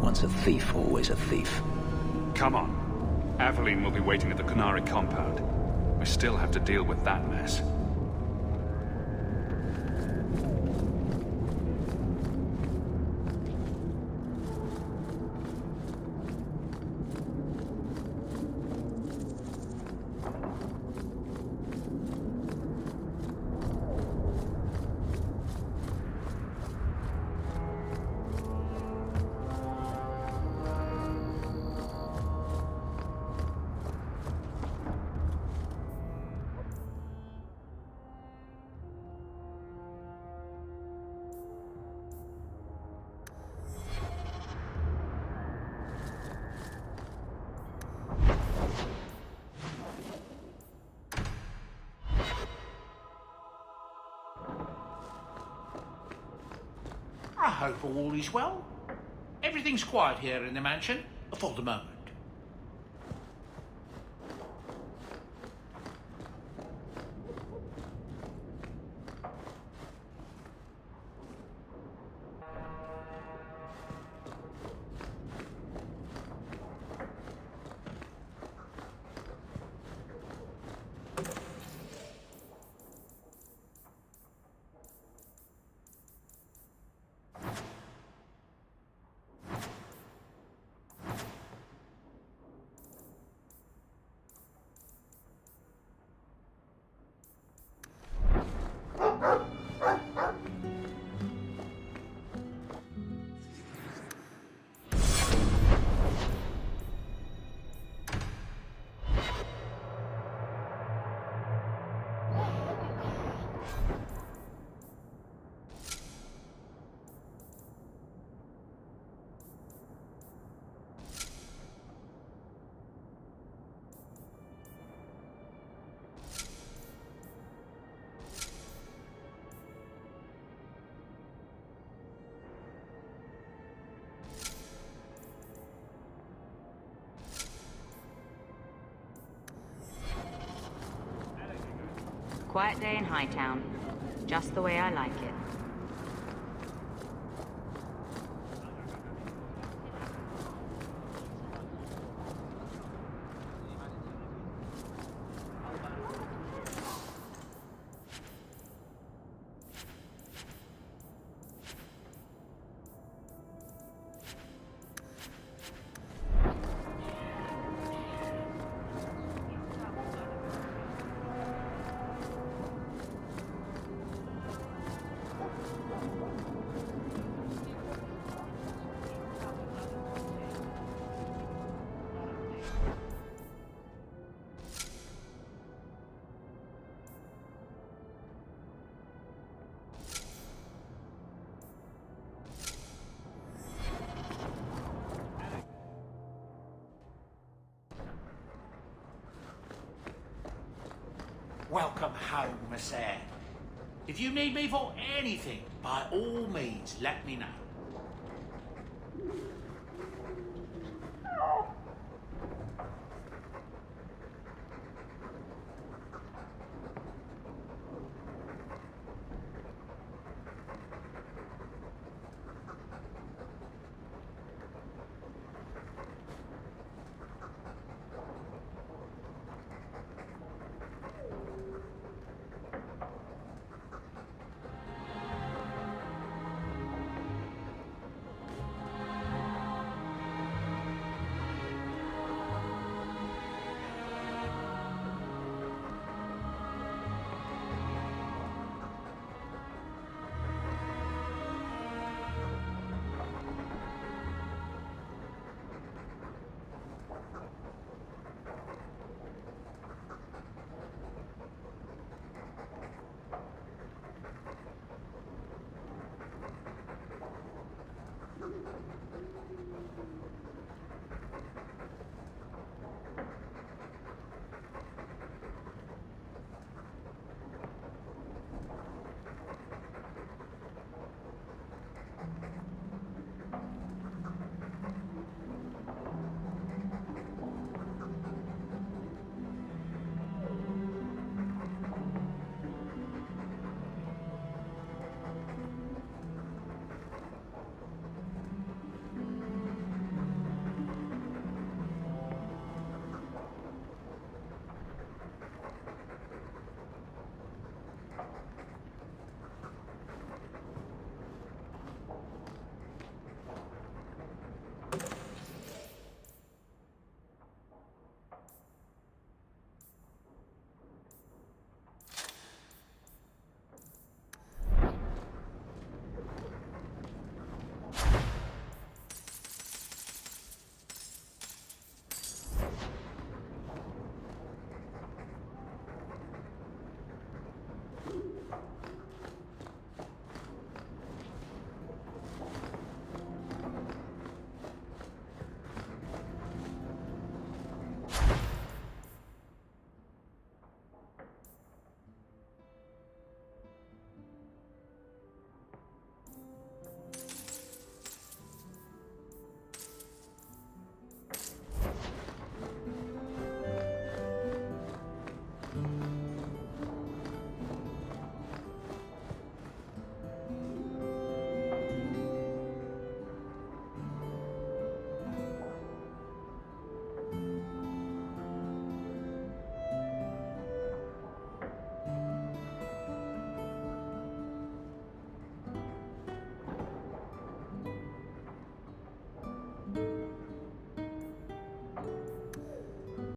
Once a thief, always a thief. Come on. Aveline will be waiting at the Canary compound. We still have to deal with that mess. I hope all is well. Everything's quiet here in the mansion, for the moment. Quiet day in Hightown. Just the way I like it. welcome home, Miss Anne. If you need me for anything, by all means, let me know.